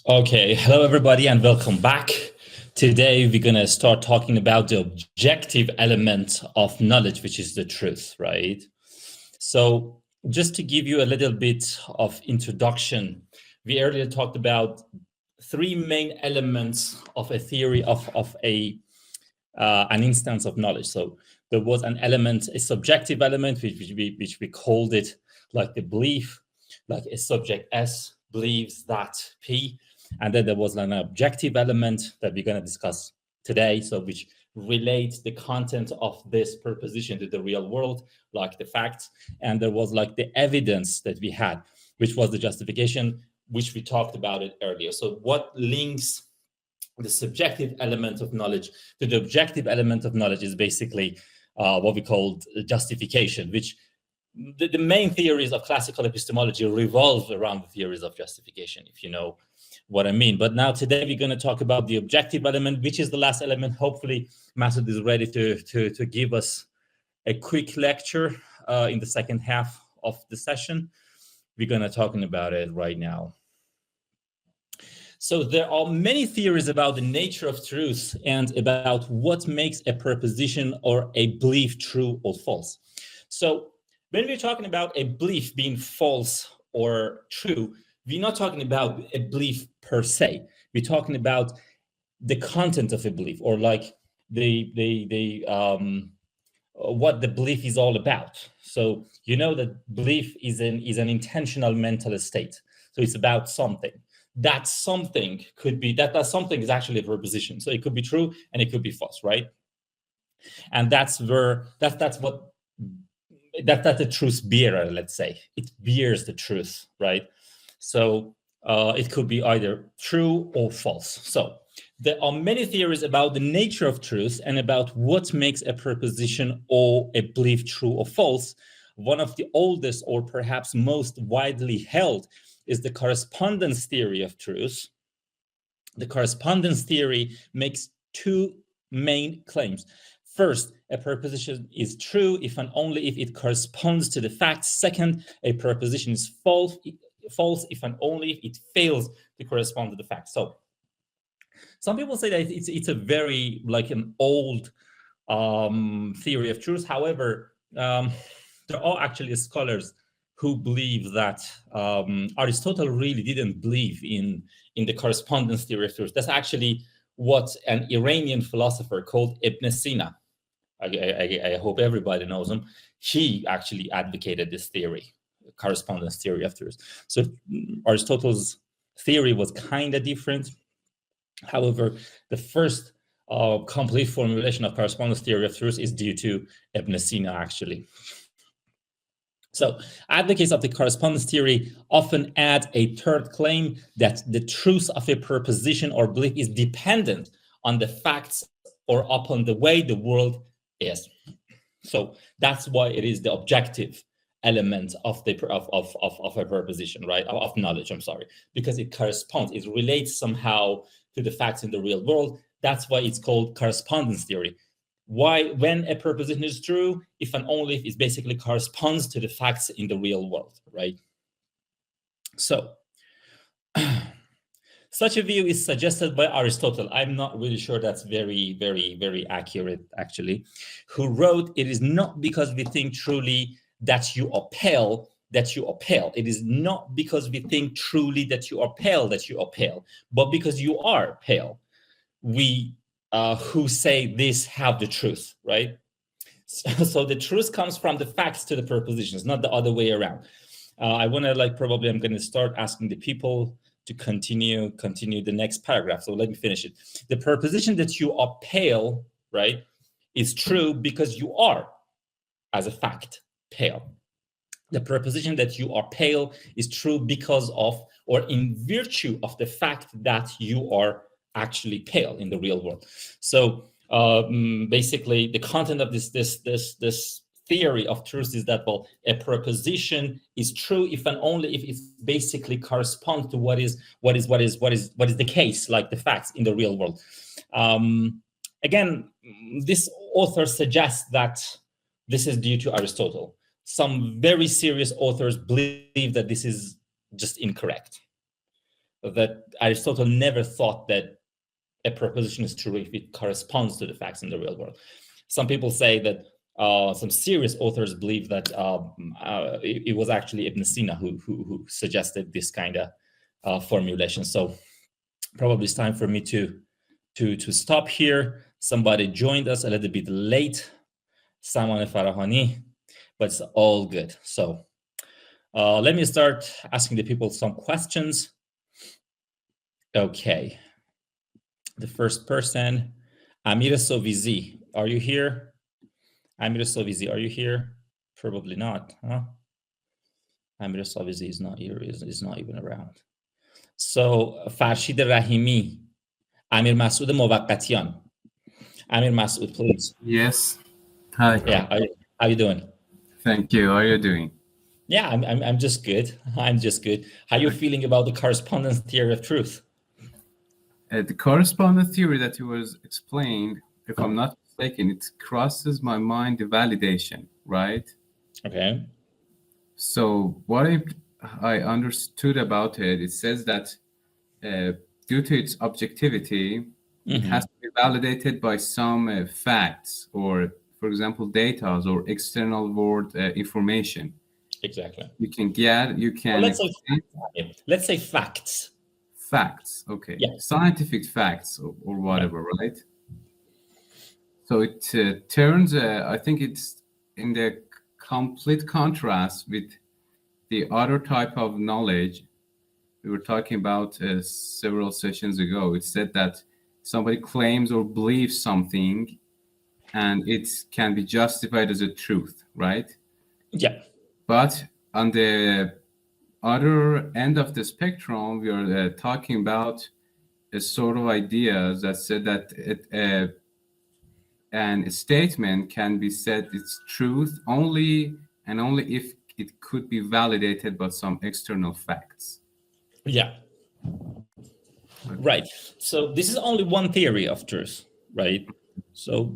Okay, hello everybody and welcome back. Today we're going to start talking about the objective element of knowledge, which is the truth, right? So just to give you a little bit of introduction, we earlier talked about three main elements of a theory of an instance of knowledge. So there was an element, a subjective element, which we called it like the belief, like a subject S believes that P. And then there was an objective element that we're going to discuss today, so which relates the content of this proposition to the real world, like the facts. And there was like the evidence that we had, which was the justification, which we talked about it earlier. So what links the subjective element of knowledge to the objective element of knowledge is basically what we called justification, which the main theories of classical epistemology revolve around the theories of justification, if you know what I mean. But now today we're going to talk about the objective element, which is the last element. Hopefully Masud is ready to give us a quick lecture in the second half of the session. We're going to talking about it right now. So there are many theories about the nature of truth and about what makes a proposition or a belief true or false. So when we're talking about a belief being false or true, we're not talking about a belief per se. We're talking about the content of a belief, or like what the belief is all about. So you know that belief is an intentional mental state. So it's about something. That something could be that something is actually a proposition. So it could be true and it could be false, right? And that's where that's what the truth bearer, let's say. It bears the truth, right? So it could be either true or false. So there are many theories about the nature of truth and about what makes a proposition or a belief true or false. One of the oldest or perhaps most widely held is the correspondence theory of truth. The correspondence theory makes two main claims. First, a proposition is true if and only if it corresponds to the facts. Second, a proposition is false if and only if it fails to correspond to the facts. So some people say that it's a very like an old theory of truth. However, there are actually scholars who believe that Aristotle really didn't believe in the correspondence theory of truth. That's actually what an Iranian philosopher called Ibn Sina, I hope everybody knows him, he actually advocated this theory, correspondence theory of truth. So Aristotle's theory was kind of different. However, the first complete formulation of correspondence theory of truth is due to Ibn Sina, actually. So advocates of the correspondence theory often add a third claim that the truth of a proposition or belief is dependent on the facts or upon the way the world is. So that's why it is the objective element of a proposition, right? Of knowledge, I'm sorry, because it corresponds, it relates somehow to the facts in the real world. That's why it's called correspondence theory. Why, when a proposition is true, if and only if it basically corresponds to the facts in the real world, right? So such a view is suggested by Aristotle. I'm not really sure that's very, very, very accurate, actually, who wrote, "It is not because we think truly that you are pale, that you are pale. It is not because we think truly that you are pale, that you are pale, but because you are pale. We who say this have the truth," right? So the truth comes from the facts to the propositions, not the other way around. I want to probably I'm going to start asking the people to continue the next paragraph. So let me finish it. The proposition that you are pale, right, is true because you are, as a fact, pale. The proposition that you are pale is true because of, or in virtue of, the fact that you are actually pale in the real world. So basically, the content of this theory of truth is that, well, a proposition is true if and only if it basically corresponds to what is the case, like the facts in the real world. Again, this author suggests that this is due to Aristotle. Some very serious authors believe that this is just incorrect. that Aristotle never thought that a proposition is true if it corresponds to the facts in the real world. Some people say that some serious authors believe that it was actually Ibn Sina who suggested this kind of formulation. So probably it's time for me to stop here. Somebody joined us a little bit late, Saman Farahani, but it's all good. So let me start asking the people some questions. Okay. The first person, Amir Sovizi, are you here? Amir Sovizi, are you here? Probably not, huh? Amir Sovizi is not here, is not even around. So Farshid Rahimi, Amir Masoud Mowaqqatian. Amir Masoud, please. Yes. Hi. Yeah, how are you doing? Thank you. How are you doing? Yeah, I'm just good. I'm just good. How are you feeling about the correspondence theory of truth? The correspondence theory that you was explained, if I'm not mistaken, it crosses my mind the validation, right? Okay. So what I understood about it, it says that due to its objectivity, it has to be validated by some facts or, for example, data or external world information. Exactly. You can. Well, let's say facts. Facts, okay. Yeah. Scientific facts or whatever, right? So it turns, I think it's in the complete contrast with the other type of knowledge we were talking about several sessions ago. It said that somebody claims or believes something and it can be justified as a truth, right? Yeah. But on the other end of the spectrum, we are talking about a sort of ideas that said that a statement can be said its truth only and only if it could be validated by some external facts. Yeah. Right. So this is only one theory of truth, right? So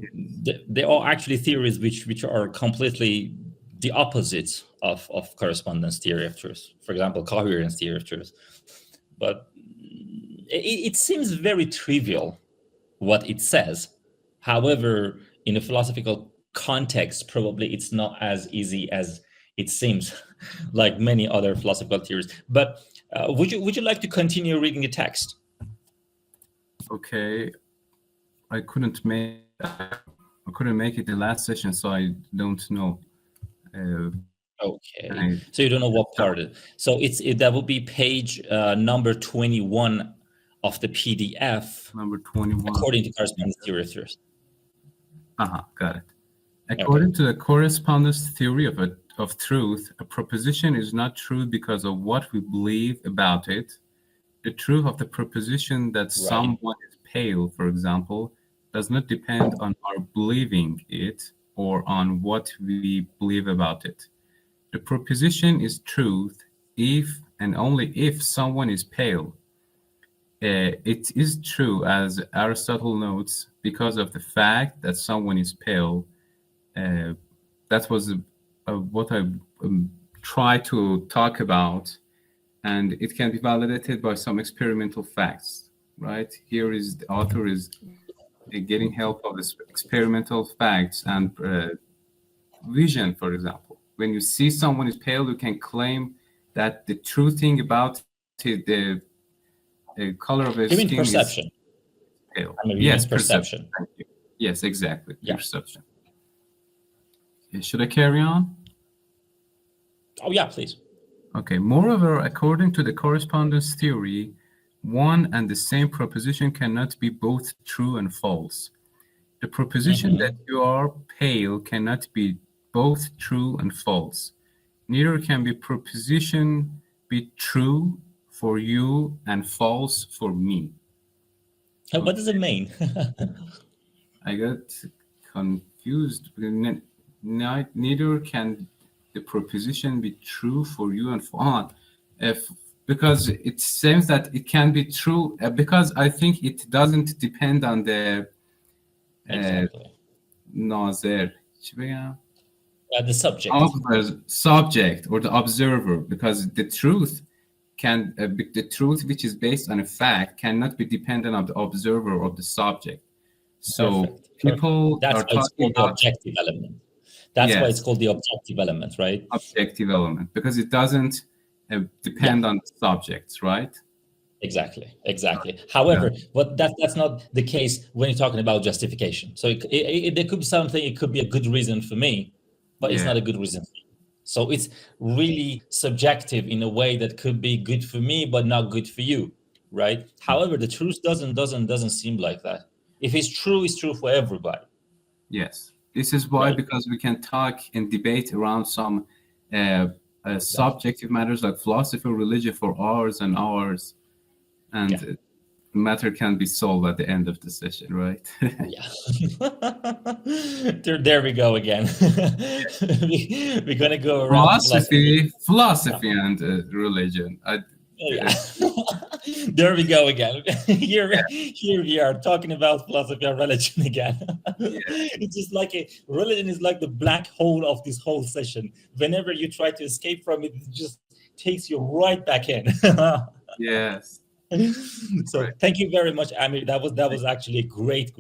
there are actually theories which are completely the opposite of correspondence theory of truth. For example, coherence theory of truth. But it seems very trivial what it says. However, in a philosophical context, probably it's not as easy as it seems, like many other philosophical theories. But would you like to continue reading the text? Okay, I couldn't make it the last session, so I don't know. Okay, so you don't know what part of it. So that would be page number 21 of the PDF. Number 21. According to correspondence theory of truth. Got it. According to the correspondence theory of truth, a proposition is not true because of what we believe about it. The truth of the proposition that someone is pale, for example, does not depend on our believing it or on what we believe about it. The proposition is truth if and only if someone is pale. It is true, as Aristotle notes, because of the fact that someone is pale. That was what I tried to talk about, and it can be validated by some experimental facts, right? Here is the author is getting help of the experimental facts and vision, for example. When you see someone is pale, you can claim that the true thing about the color of his skin perception. Is pale. Yes, perception. Thank you. Yes, exactly. Yeah. Perception. Should I carry on? Oh, yeah, please. Okay. Moreover, according to the correspondence theory, one and the same proposition cannot be both true and false. The proposition that you are pale cannot be both true and false. Neither can the proposition be true for you and false for me. What does it mean? I got confused. Neither can the proposition be true for you and for because it seems that it can be true because I think it doesn't depend on the nazir. The subject. Subject or the observer, because the truth the truth which is based on a fact cannot be dependent on the observer or the subject. So Perfect. people That's are why it's talking called the about objective element. That's why it's called the objective element, right? Objective element, because it doesn't depend on the subjects, right? Exactly. However, but that's not the case when you're talking about justification. So there could be something, it could be a good reason for me, but it's not a good reason for you. So it's really subjective in a way that could be good for me, but not good for you, right? However, the truth doesn't seem like that. If it's true for everybody. Yes. This is why, because we can talk and debate around some subjective matters like philosophy, religion for hours and hours, and matter can be solved at the end of the session, right? There we go again. We're gonna go around philosophy and religion. There we go again. Here we are talking about philosophy and religion again. It's just like religion is like the black hole of this whole session. Whenever you try to escape from it, it just takes you right back in. Yes. So thank you very much, Amir. That was actually a great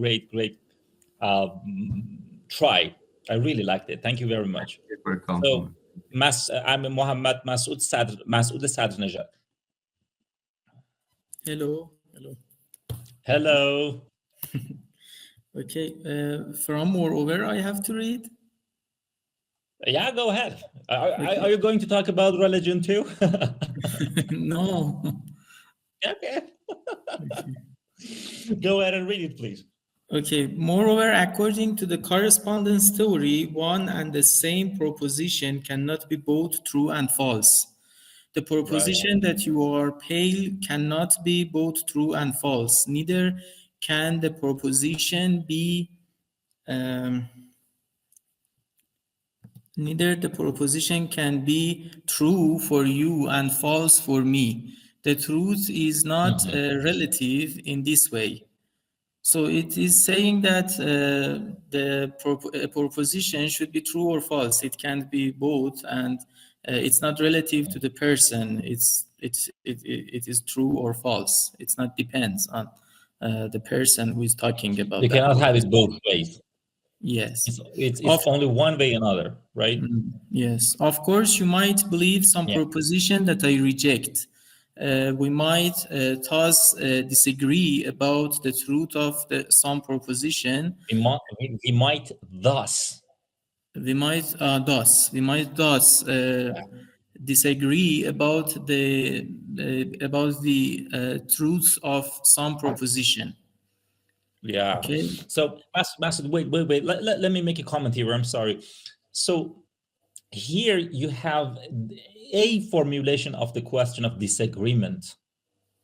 try. I really liked it. Thank you very much. So, I'm Mohammed Masoud Sadrnejad. Hello. Okay. From moreover, I have to read? Yeah, go ahead. Are you going to talk about religion too? No. Okay. Go ahead and read it, please. Okay. Moreover, according to the correspondence theory, one and the same proposition cannot be both true and false. The proposition that you are pale cannot be both true and false. Neither can the proposition be can be true for you and false for me. The truth is not relative in this way. So it is saying that a proposition should be true or false. It can't be both, and it's not relative to the person. It is true or false. It's not depends on the person who is talking about. You cannot have it both ways. Yes, it's only one way or another, right? Yes, of course, you might believe some proposition that I reject. We might thus disagree about the truth of some proposition. We might thus disagree about the truth of some proposition. Yeah. Okay. So, Masoud, wait. Let me make a comment here. I'm sorry. So, here you have a formulation of the question of disagreement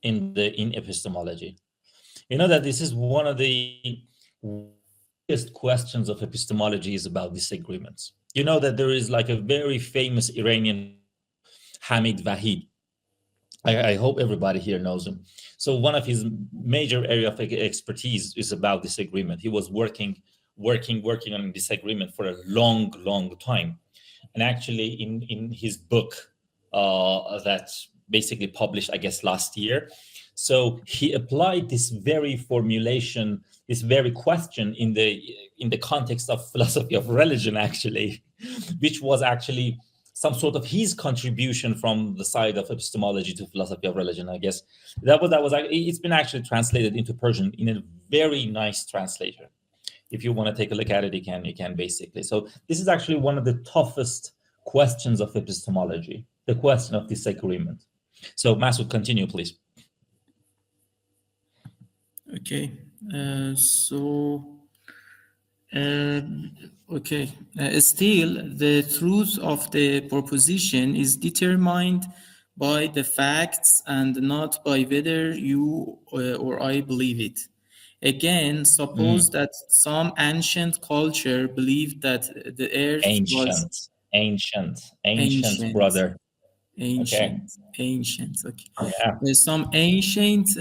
in epistemology. You know that this is one of the biggest questions of epistemology is about disagreements. You know that there is like a very famous Iranian Hamid Vahid. I hope everybody here knows him. So one of his major area of expertise is about disagreement. He was working on disagreement for a long time. And actually in his book that basically published, I guess, last year. So he applied this very formulation, this very question in the context of philosophy of religion, actually, which was actually some sort of his contribution from the side of epistemology to philosophy of religion, I guess. That was it's been actually translated into Persian in a very nice translation. If you want to take a look at it, you can basically. So this is actually one of the toughest questions of epistemology, the question of disagreement. So Masoud, continue, please. Okay. Still, the truth of the proposition is determined by the facts and not by whether you or I believe it. Again, suppose that some ancient culture believed that the earth was... Ancient, brother. Ancient. Okay. Yeah. Some ancient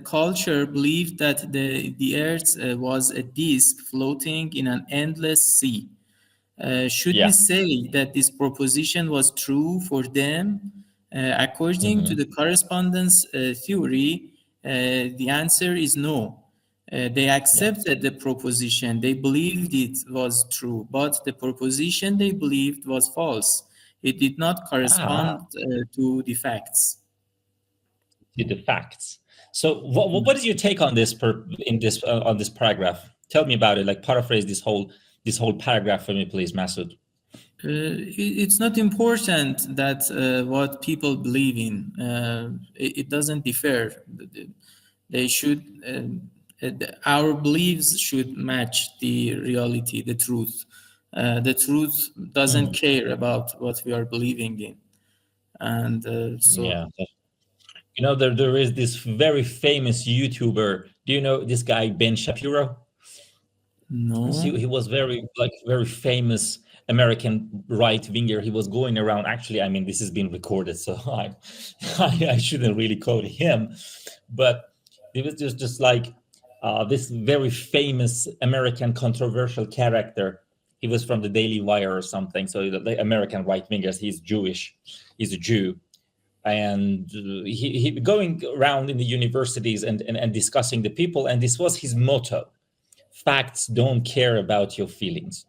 culture believed that the earth was a disk floating in an endless sea. Should we say that this proposition was true for them According to the correspondence theory, the answer is no. They accepted the proposition. They believed it was true, but the proposition they believed was false. It did not correspond to the facts. To the facts. So, what is your take on this on this paragraph? Tell me about it. Like, paraphrase this whole paragraph for me, please, Masood. It's not important that what people believe in. It doesn't differ. They should. Our beliefs should match the reality, the truth. The truth doesn't care about what we are believing in, and you know, there is this very famous YouTuber. Do you know this guy Ben Shapiro? No. He was very famous American right winger. He was going around. Actually, I mean, this has been recorded, so I shouldn't really quote him, but it was just like. This very famous American controversial character. He was from the Daily Wire or something. So the American right-wingers, he's Jewish. He's a Jew. And he going around in the universities and discussing the people. And this was his motto. Facts don't care about your feelings.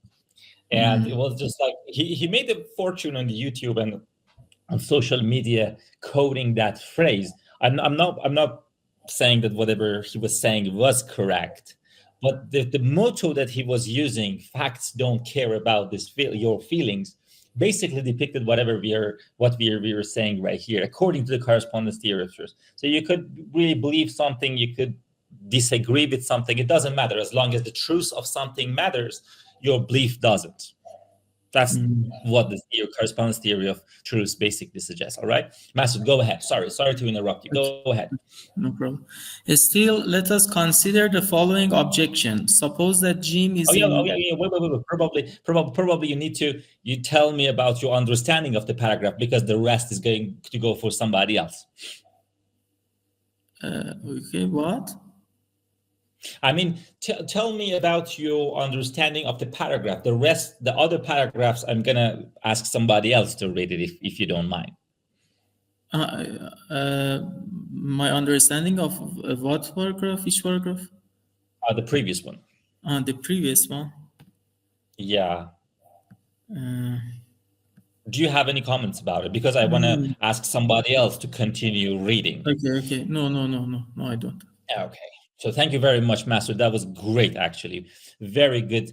And it was just like, he made a fortune on YouTube and on social media quoting that phrase. I'm not saying that whatever he was saying was correct, but the motto that he was using, facts don't care about your feelings, basically depicted what we were saying right here, according to the correspondence theory of truth. So you could really believe something, you could disagree with something, it doesn't matter, as long as the truth of something matters, your belief doesn't. That's what the correspondence theory of truth basically suggests. All right, Masood, go ahead. Sorry to interrupt you. Go ahead. No problem. Still, let us consider the following objection. Suppose that Jim is. Wait. Probably you tell me about your understanding of the paragraph, because the rest is going to go for somebody else. Okay. What? I mean, tell me about your understanding of the paragraph. The other paragraphs, I'm going to ask somebody else to read it if you don't mind. My understanding of what paragraph? Which paragraph? The previous one. The previous one? Yeah. Do you have any comments about it? Because I want to ask somebody else to continue reading. Okay. No, I don't. Okay. So thank you very much, Masood. That was great, actually. Very good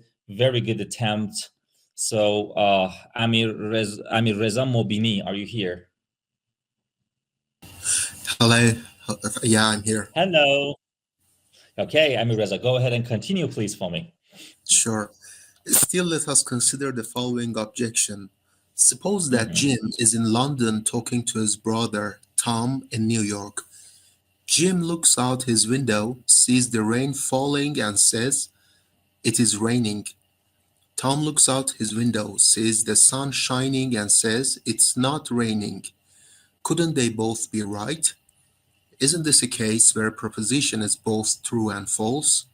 attempt. So Amir Reza Mobini, are you here? Hello. Yeah, I'm here. Hello. Okay, Amir Reza, go ahead and continue, please, for me. Sure. Still, let us consider the following objection. Suppose that Jim is in London talking to his brother, Tom, in New York. Jim looks out his window, sees the rain falling, and says, "It is raining." Tom looks out his window, sees the sun shining, and says, "It's not raining." Couldn't they both be right? Isn't this a case where a proposition is both true and false?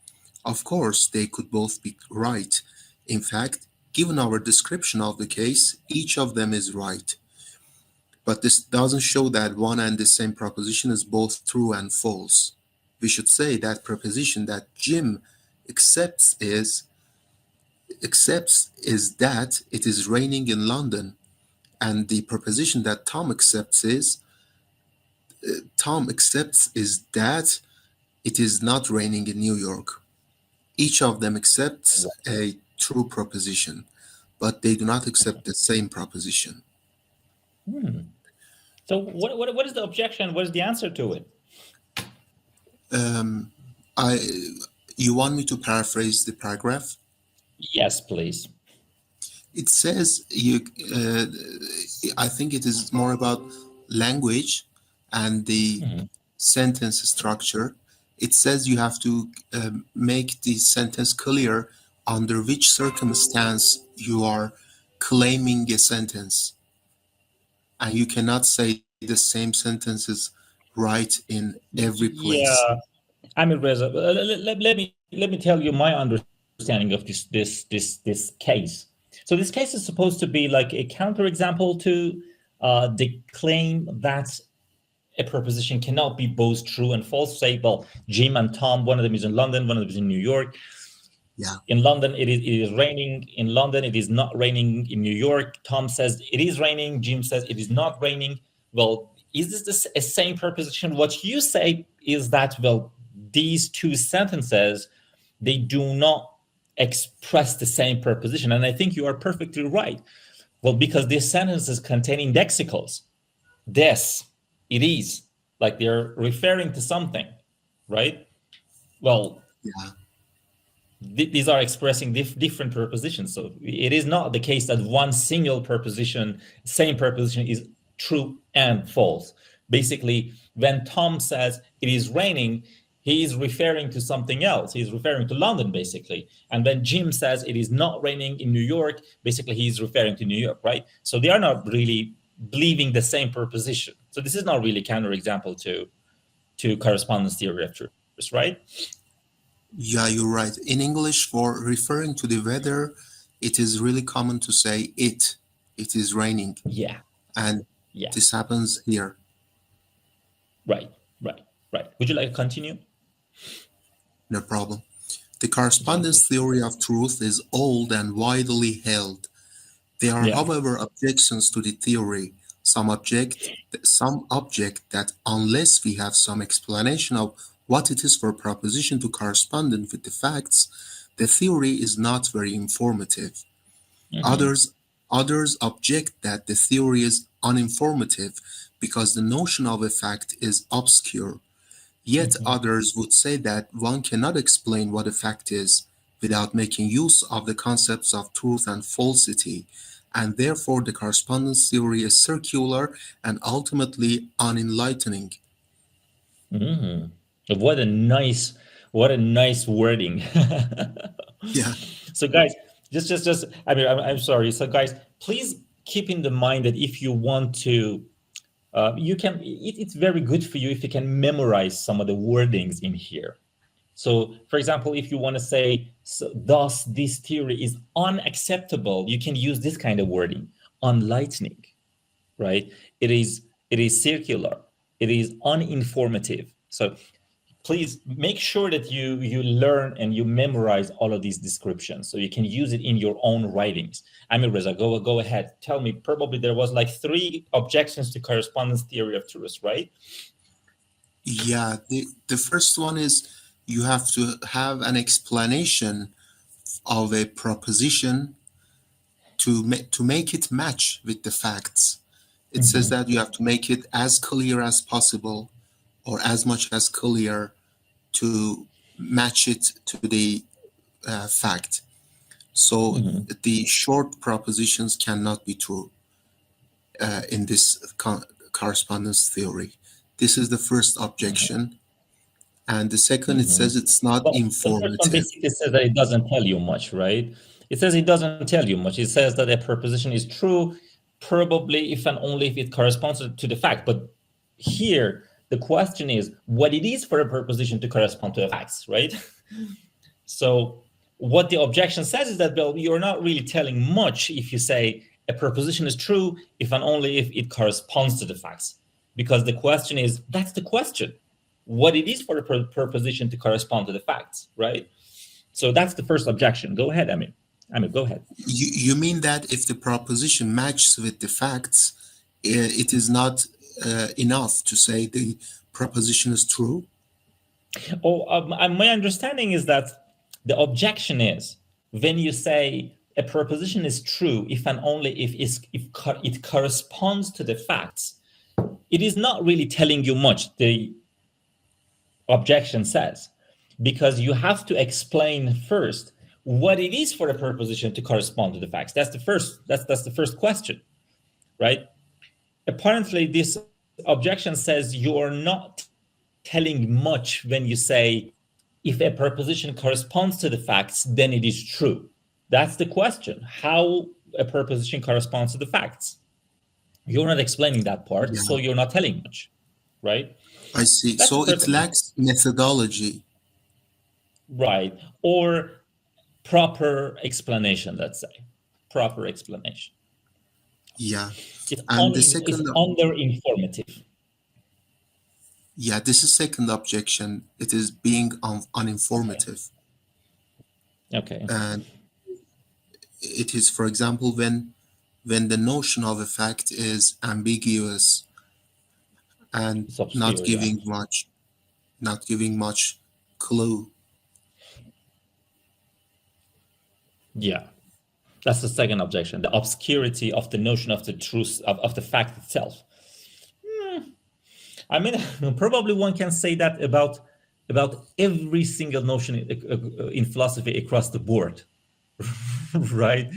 Of course, they could both be right. In fact, given our description of the case, each of them is right. But this doesn't show that one and the same proposition is both true and false. We should say that proposition that Jim accepts is that it is raining in London, and the proposition that Tom accepts is that it is not raining in New York. Each of them accepts a true proposition, but they do not accept the same proposition. So what is the objection? What is the answer to it? You want me to paraphrase the paragraph? Yes, please. It says, I think it is more about language and the sentence structure. It says you have to make the sentence clear under which circumstance you are claiming a sentence. And you cannot say the same sentence is right in every place. Yeah, Amir Reza, let me tell you my understanding of this case. So this case is supposed to be like a counterexample to they claim that a proposition cannot be both true and false. Say, well, Jim and Tom, one of them is in London, one of them is in New York. Yeah. In London, it is raining. In London, it is not raining. In New York, Tom says it is raining. Jim says it is not raining. Well, is this a same proposition? What you say is that, well, these two sentences, they do not express the same proposition. And I think you are perfectly right. Well, because these sentences contain indexicals. This, it is, like they're referring to something, right? Well, Yeah. These are expressing different prepositions. So it is not the case that one single preposition, same preposition, is true and false. Basically, when Tom says it is raining, he is referring to something else. He is referring to London, basically. And when Jim says it is not raining in New York, basically he is referring to New York, right? So they are not really believing the same preposition. So this is not really counterexample to correspondence theory of truth, right? Yeah, you're right. In English, for referring to the weather, it is really common to say it is raining. Yeah. And yeah. This happens here. Right. Would you like to continue? No problem. The correspondence theory of truth is old and widely held. There are, however, objections to the theory. Some object that unless we have some explanation of what it is for a proposition to correspond with the facts, the theory is not very informative. Others object that the theory is uninformative because the notion of a fact is obscure. Yet others would say that one cannot explain what a fact is without making use of the concepts of truth and falsity, and therefore the correspondence theory is circular and ultimately unenlightening. What a nice wording. Yeah. So guys, just I mean, I'm sorry. So guys, please keep in the mind that if you want to, you can, it's very good for you if you can memorize some of the wordings in here. So for example, if you want to say, so, thus this theory is unacceptable, you can use this kind of wording, unlightening, right? It is circular, it is uninformative. So please make sure that you learn and you memorize all of these descriptions so you can use it in your own writings. Amir Reza, go ahead. Tell me, probably there was like 3 objections to correspondence theory of truth, right? Yeah, the first one is you have to have an explanation of a proposition to make it match with the facts. It says that you have to make it as clear as possible, or as much as clear, to match it to the fact. So the short propositions cannot be true in this correspondence theory. This is the first objection. And the second, it says it's not informative. The first one basically says that it doesn't tell you much, right? It says it doesn't tell you much. It says that a proposition is true, probably if and only if it corresponds to the fact. But here, the question is what it is for a proposition to correspond to the facts, right? So what the objection says is that, well, you're not really telling much if you say a proposition is true if and only if it corresponds to the facts. Because the question is, that's the question. What it is for a proposition to correspond to the facts, right? So that's the first objection. Go ahead, Amir. Go ahead. You mean that if the proposition matches with the facts, it is not enough to say the proposition is true? My understanding is that the objection is when you say a proposition is true if and only if it corresponds to the facts, it is not really telling you much, the objection says, because you have to explain first what it is for a proposition to correspond to the facts. That's the first question, right? Apparently, this objection says you are not telling much when you say if a proposition corresponds to the facts, then it is true. That's the question, how a proposition corresponds to the facts. You're not explaining that part, so you're not telling much, right? I see. So it lacks methodology. Right. Or proper explanation, let's say. Proper explanation. Yeah. It's, And the it's second, under-informative. yeah, this is second objection. It is being uninformative. Okay. And it is, for example, when the notion of a fact is ambiguous and It's obscure, not giving much clue. Yeah. That's the second objection, the obscurity of the notion of the truth, of the fact itself. I mean, probably one can say that about every single notion in philosophy across the board, right?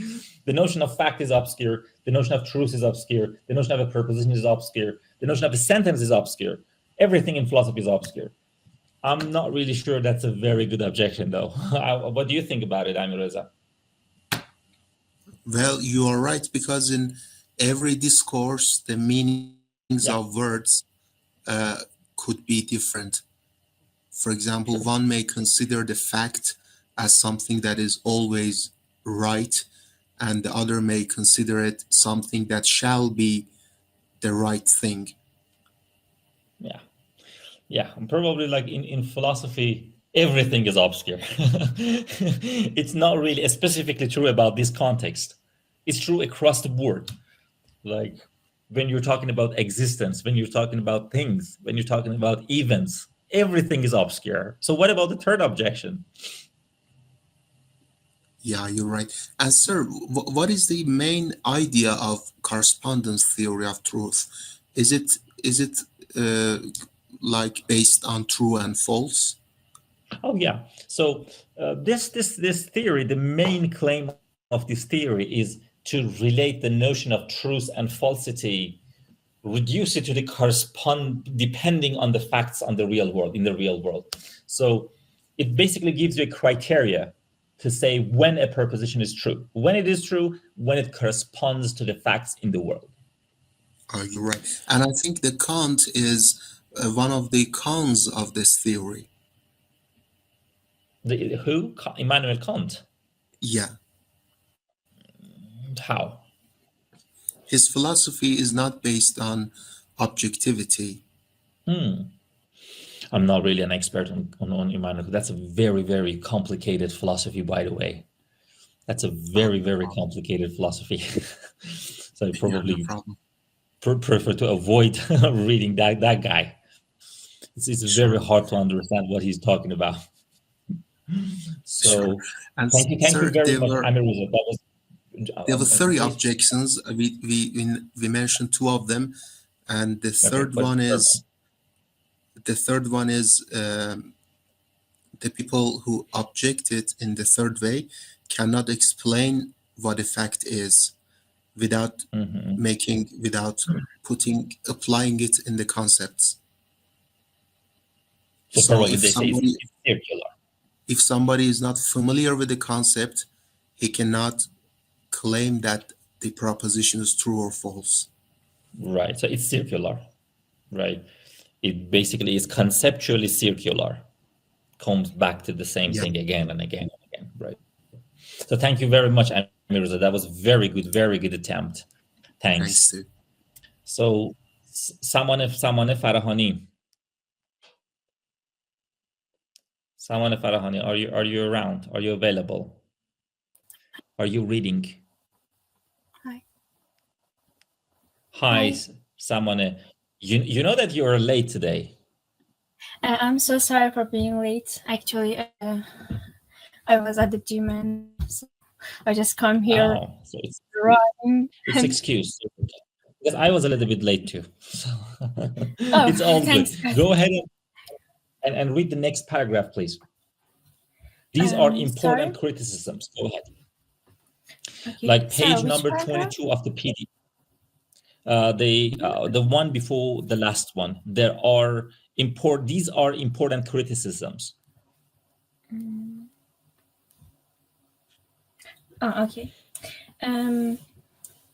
The notion of fact is obscure. The notion of truth is obscure. The notion of a preposition is obscure. The notion of a sentence is obscure. Everything in philosophy is obscure. I'm not really sure that's a very good objection, though. What do you think about it, Amir Reza? Well, you are right, because in every discourse, the meanings of words could be different. For example, one may consider the fact as something that is always right, and the other may consider it something that shall be the right thing. Yeah, and probably like in philosophy, everything is obscure. It's not really specifically true about this context. It's true across the board. Like when you're talking about existence, when you're talking about things, when you're talking about events, everything is obscure. So what about the third objection? Yeah, you're right. And sir, what is the main idea of correspondence theory of truth? Is it like based on true and false? Oh yeah. So this theory, the main claim of this theory is to relate the notion of truth and falsity, reduce it to the depending on the facts on the real world, in the real world. So it basically gives you a criteria to say when a proposition is true, when it is true, when it corresponds to the facts in the world. Oh, you're right. And I think the Kant is one of the cons of this theory. Who? Immanuel Kant? Yeah. How? His philosophy is not based on objectivity. I'm not really an expert on Immanuel. That's a very, very complicated philosophy, by the way. That's a very, very complicated philosophy. So I probably prefer to avoid reading that guy. It's very hard to understand what he's talking about. So and thank you very much, Amir Reza. There were 3 objections. We mentioned 2 of them, and the third one is the people who objected in the third way cannot explain what a fact is without applying it in the concepts. So if somebody is not familiar with the concept, he cannot claim that the proposition is true or false. Right. So it's circular, right? It basically is conceptually circular, comes back to the same thing again and again and again, right? So thank you very much, Amir Reza. That was very good attempt. Thanks. So Samane Farahani. Samane Farahani, are you around? Are you available? Are you reading? Hi, Samane. You know that you are late today. I'm so sorry for being late. Actually, I was at the gym and so I just come here. Oh, so it's running. It's excuse. Because I was a little bit late too. So it's all thanks. good. Go ahead and read the next paragraph, please. These are important criticisms. Go ahead. Okay. Like page number paragraph? 22 of the PD. The one before the last one. These are important criticisms. Okay.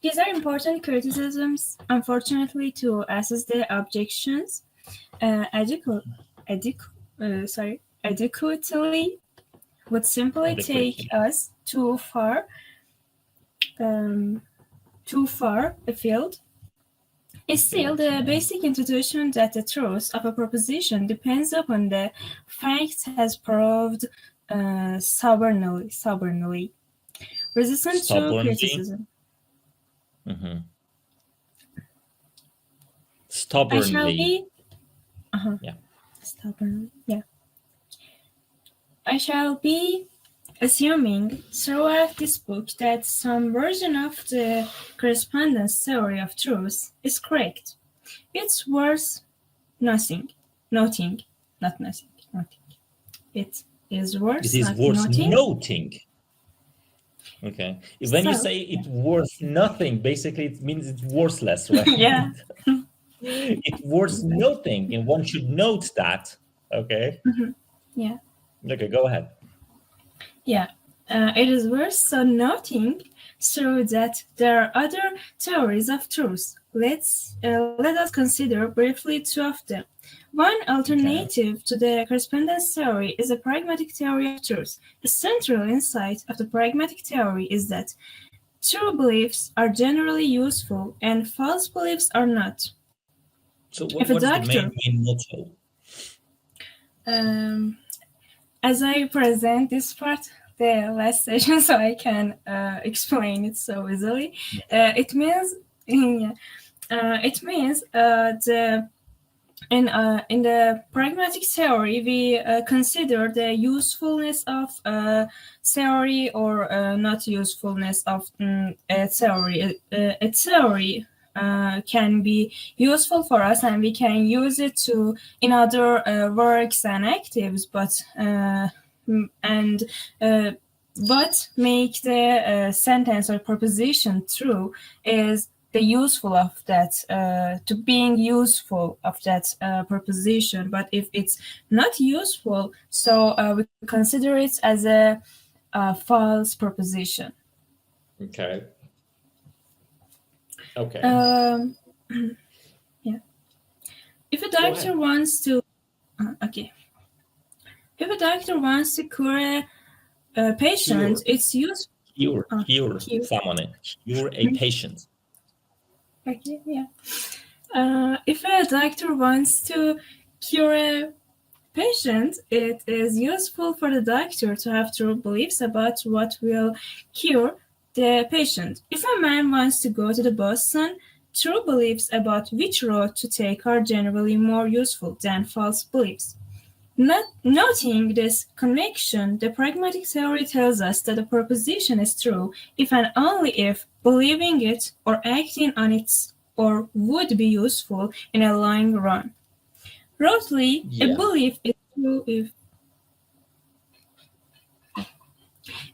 These are important criticisms. Unfortunately, to assess the objections adequately would simply take us too far too far afield. Still, the basic intuition that the truth of a proposition depends upon the fact has proved stubbornly resistant to criticism. Stubbornly. Stubbornly, yeah. I shall be assuming throughout this book that some version of the correspondence theory of truth is correct. It's worth nothing. It is worth noting. Okay. When you say it's worth nothing, basically it means it's worthless, right? Yeah. It's worth noting, and one should note that. Okay. Yeah. Okay, go ahead. Yeah. It is worth noting so that there are other theories of truth. Let us consider briefly two of them. One alternative to the correspondence theory is a pragmatic theory of truth. The central insight of the pragmatic theory is that true beliefs are generally useful and false beliefs are not. So what's the main motto? As I present this part, the last session, so I can explain it so easily. It means in the pragmatic theory, we consider the usefulness of theory or not usefulness of a theory. A theory can be useful for us, and we can use it in other works and activities, but what make the sentence or proposition true is the useful of that, to being useful of that proposition. But if it's not useful, so we consider it as a false proposition. Okay. Okay. Yeah. If a doctor wants to, if a doctor wants to cure a patient, it's useful. Cure a patient. Okay, yeah. If a doctor wants to cure a patient, it is useful for the doctor to have true beliefs about what will cure the patient. If a man wants to go to Boston, true beliefs about which road to take are generally more useful than false beliefs. Noting this connection, the pragmatic theory tells us that a proposition is true if and only if believing it or acting on it or would be useful in a long run. Roughly, a belief is true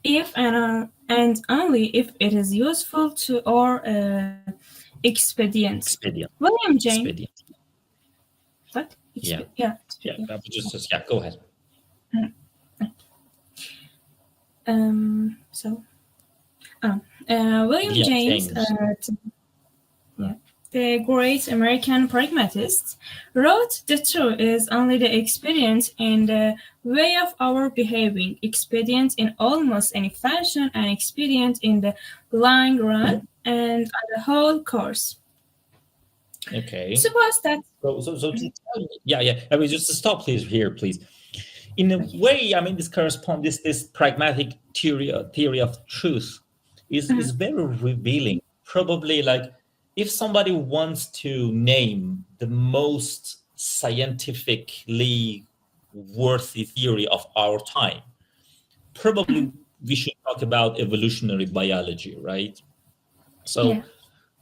if and only if it is useful to or expedient. William James. Expedient. What? Yeah. Just go ahead. William James. The great American pragmatist, wrote, "The truth is only the expedient in the way of our behaving, expedient in almost any fashion, and expedient in the long run and on the whole course." Okay. Suppose that. I mean, just to stop, please. In a way, I mean, this pragmatic theory of truth is very revealing. Probably, like, if somebody wants to name the most scientifically worthy theory of our time, probably we should talk about evolutionary biology, right? So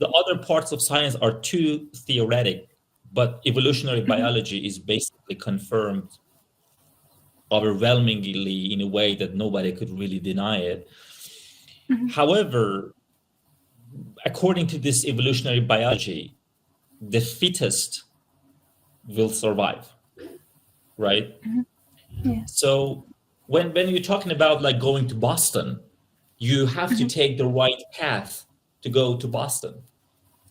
the other parts of science are too theoretic, but evolutionary biology is basically confirmed overwhelmingly in a way that nobody could really deny it. However, according to this evolutionary biology, the fittest will survive, right? So when you're talking about like going to Boston, you have to take the right path to go to Boston.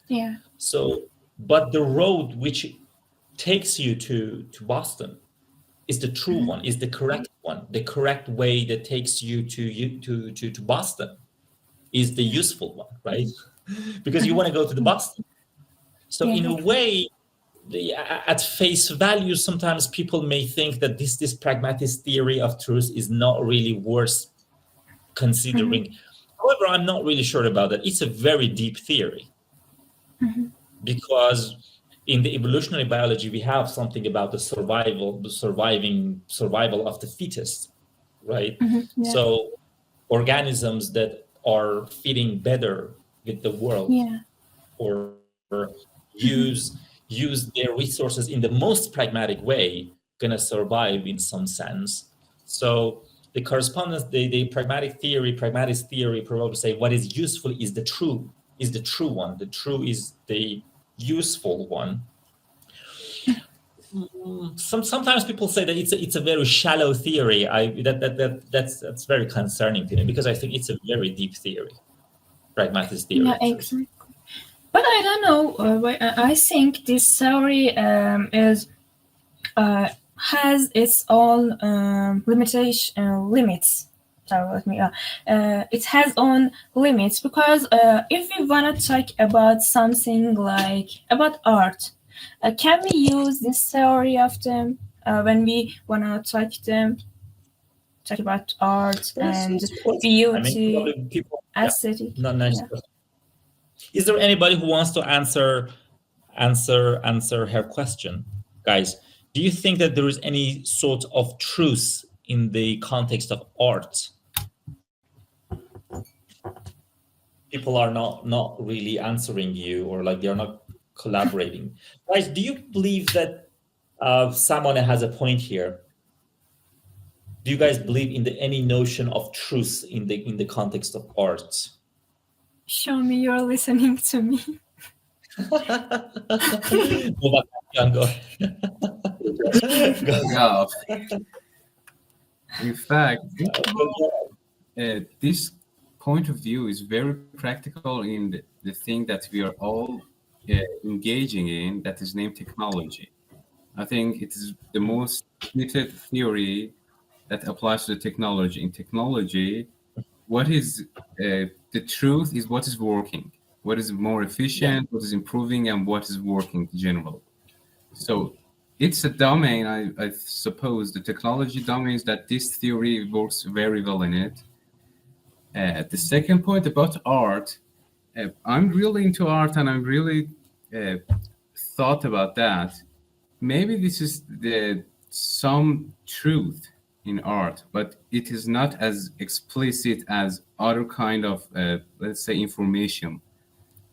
Yeah. So, but the road which takes you to Boston is the true one, is the correct one. The correct way that takes you to Boston is the useful one, right? because you want to go to the Boston. So in a way, at face value, sometimes people may think that this pragmatist theory of truth is not really worth considering. However, I'm not really sure about that. It's a very deep theory, because in the evolutionary biology, we have something about the survival of the fittest, right? So organisms that are fitting better with the world, or use their resources in the most pragmatic way, gonna survive in some sense. So the correspondence, the pragmatist theory probably say what is useful is the true one. The true is the useful one. Sometimes people say that it's a very shallow theory. That's very concerning to me, because I think it's a very deep theory, pragmatist theory. Yeah, exactly. But I don't know. I think this theory has its own limits. It has own limits, because if we want to talk about something like about art, can we use this theory of them when we want to talk about art and beauty, aesthetic? Is there anybody who wants to answer her question, guys? Do you think that there is any sort of truth in the context of art? People are not really answering you, or like they're not collaborating. Guys, do you believe that someone has a point here? Do you guys believe in any notion of truth in the context of art? Show me you're listening to me. In fact, this point of view is very practical in the thing that we are all engaging in, that is named technology. I think it is the most limited theory that applies to the technology. In technology, what is the truth is what is working, what is more efficient, what is improving, and what is working in general. So it's a domain, I suppose, the technology domains, that this theory works very well in it. The second point about art, I'm really into art, and I'm really thought about that. Maybe this is some truth in art, but it is not as explicit as other kind of, let's say, information,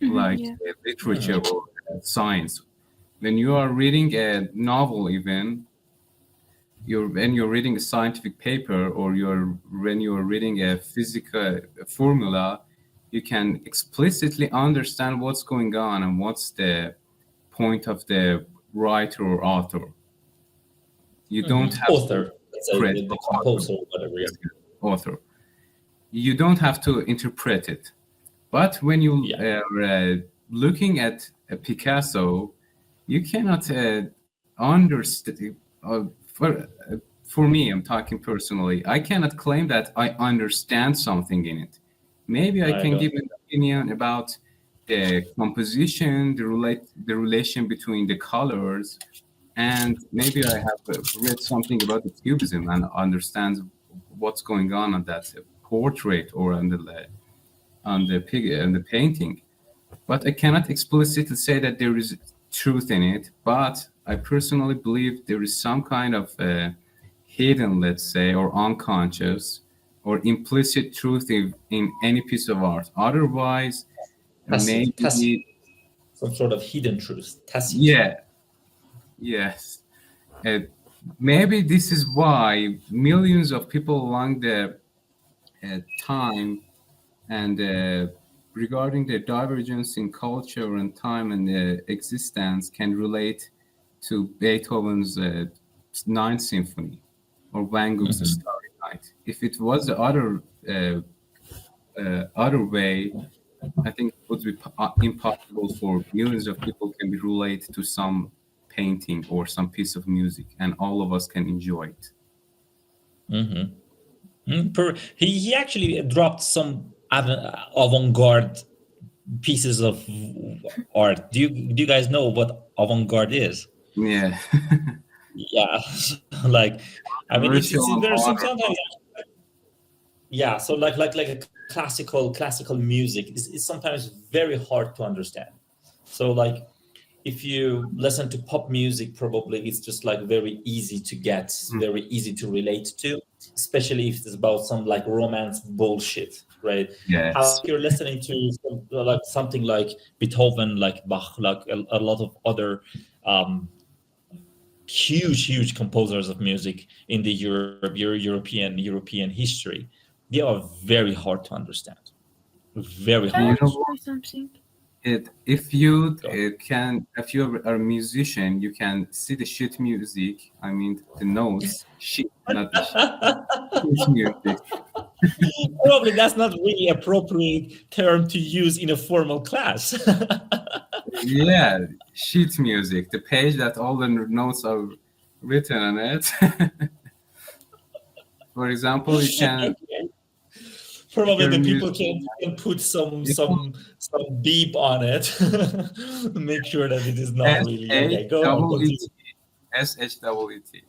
like literature or science. When you are reading a novel, even when you're reading a scientific paper, or when you're reading a physical formula, you can explicitly understand what's going on and what's the point of the writer or author. You don't have author, the composer, whatever. Author. You don't have to interpret it. But when you are looking at a Picasso, you cannot understand. For me, I'm talking personally, I cannot claim that I understand something in it. Maybe I can give an opinion about the composition, the relation between the colors, and maybe I have read something about the cubism and understand what's going on that portrait or on the painting. But I cannot explicitly say that there is truth in it. But I personally believe there is some kind of hidden, let's say, or unconscious or implicit truth in any piece of art. Otherwise, maybe some sort of hidden truth. Yes. Maybe this is why millions of people along the time and regarding the divergence in culture and time and existence can relate to Beethoven's Ninth Symphony or Van Gogh's Starry Night. If it was the other way, I think it would be impossible for millions of people can be related to some painting or some piece of music, and all of us can enjoy it. He actually dropped some avant-garde pieces of art. Do you guys know what avant-garde is? Yeah. Yeah, like, I mean, it's there's sometimes, yeah. So like a classical music is sometimes very hard to understand. So like, if you listen to pop music, probably it's just like very easy to get, very easy to relate to, especially if it's about some like romance bullshit, right? Yes. How you're listening to like something like Beethoven, like Bach, like a lot of other huge composers of music in the European history, they are very hard to understand. Very hard. If you if you are a musician, you can see the sheet music. I mean, the notes, sheet, not the sheet music. Probably that's not really appropriate term to use in a formal class. Yeah, sheet music, the page that all the notes are written on it. For example, you can. Probably the people can put some beep on it, make sure that it is not really. Okay, go on. SHWT.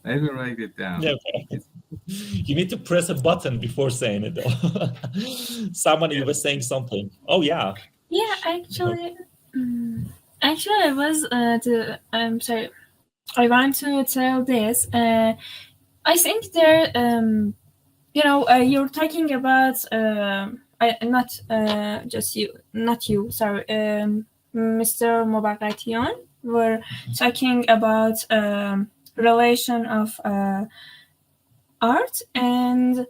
Let me write it down. Yeah, okay. You need to press a button before saying it, though. Someone, you were saying something. Oh yeah. Yeah, actually, I was. I'm sorry. I want to tell this. I think there. You're talking about not you. Sorry, Mr. Mobagatian. We're talking about relation of art and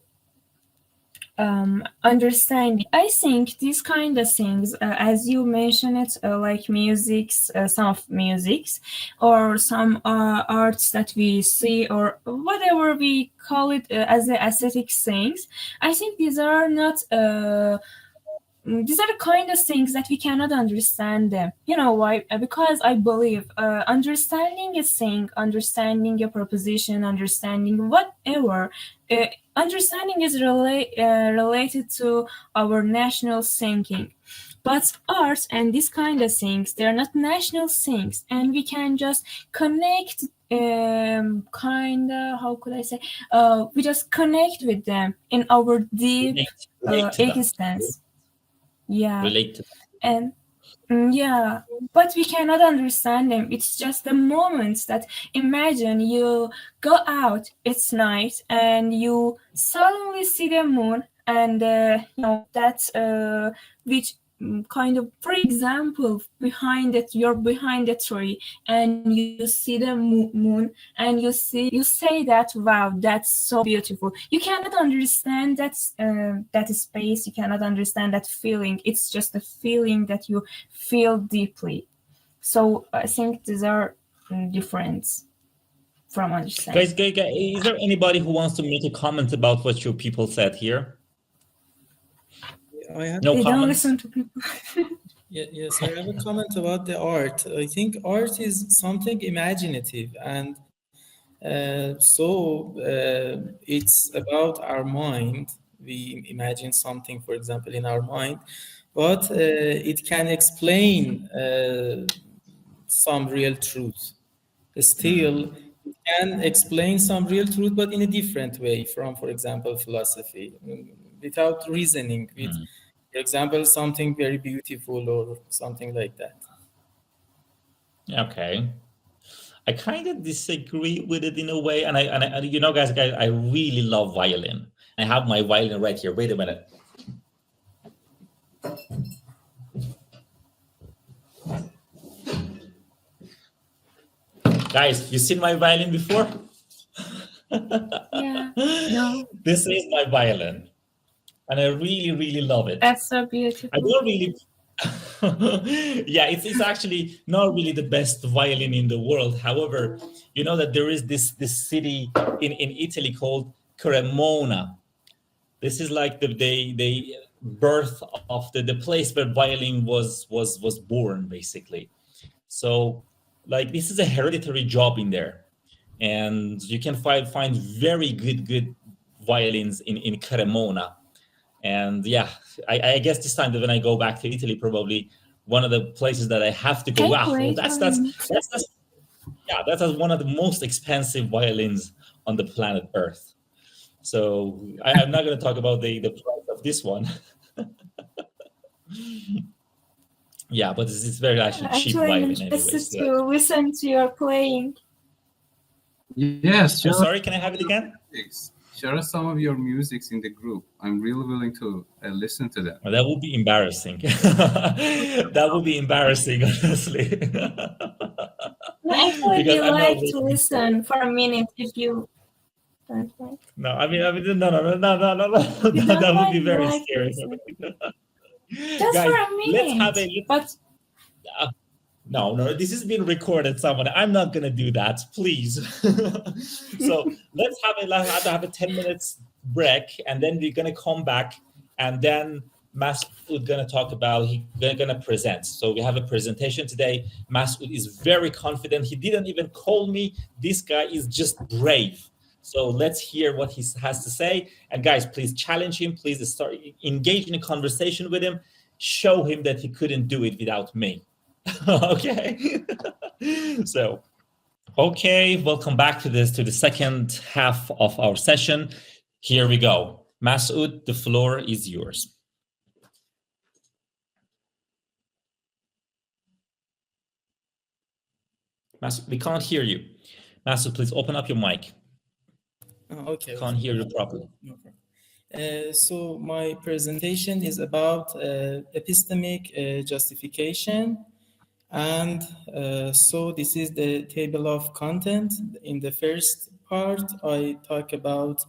understanding. I think these kind of things, as you mentioned it, like musics, some of musics, or some arts that we see, or whatever we call it as the aesthetic things. I think these are not. These are the kind of things that we cannot understand them. You know why? Because I believe understanding a thing, understanding a proposition, understanding whatever, understanding is related to our national thinking. But art and these kind of things, they're not national things. And we can just connect, how could I say? We just connect with them in our deep existence. Yeah. Related. And yeah, but we cannot understand them. It's just the moment that imagine you go out, it's night, and you suddenly see the moon, and that's which kind of, for example, you're behind the tree, and you see the moon, and you say that, wow, that's so beautiful. You cannot understand that space. You cannot understand that feeling. It's just a feeling that you feel deeply. So I think these are different from understanding. Guys, is there anybody who wants to make a comment about what your people said here? No comments? Don't listen to people. Yes, I have a comment about the art. I think art is something imaginative, and so it's about our mind. We imagine something, for example, in our mind, but it can explain some real truth. Still, it can explain some real truth, but in a different way from, for example, philosophy, without reasoning, with, for example, something very beautiful or something like that. Okay. I kind of disagree with it in a way, and I guys, I really love violin. I have my violin right here. Wait a minute. Guys, you seen my violin before? Yeah. No. This is my violin, and I really love it. That's so beautiful. I don't really. Yeah, it's actually not really the best violin in the world. However, you know that there is this city in Italy called Cremona. This is like the birth of the place where violin was born, basically. So, like, this is a hereditary job in there, and you can find very good violins in Cremona. And yeah, I guess this time that when I go back to Italy, probably one of the places that I have to go. Wow, well, that's one of the most expensive violins on the planet Earth. So I'm not going to talk about the price of this one. Yeah, but it's very actually cheap violin anyway. I'm interested to listen to your playing. Yes. I'm sorry, can I have it again? Share us some of your musics in the group. I'm really willing to listen to them. Well, that would be embarrassing. That would be embarrassing, honestly. I would like to listen for a minute if you don't like. No, I mean, no. That would be very scary. Just guys, for a minute. Let's have a. But no, this is being recorded. Someone, I'm not gonna do that, please. So let's have a 10 minutes break, and then we're gonna come back, and then Masoud gonna talk about. They're gonna present. So we have a presentation today. Masoud is very confident. He didn't even call me. This guy is just brave. So let's hear what he has to say. And guys, please challenge him. Please start engage in a conversation with him. Show him that he couldn't do it without me. Okay. So, okay, welcome back to the second half of our session. Here we go. Masoud, the floor is yours. Masoud, we can't hear you. Masoud, please open up your mic. Okay. Can't hear you properly. Okay. So my presentation is about epistemic justification. And so this is the table of content. In the first part, I talk about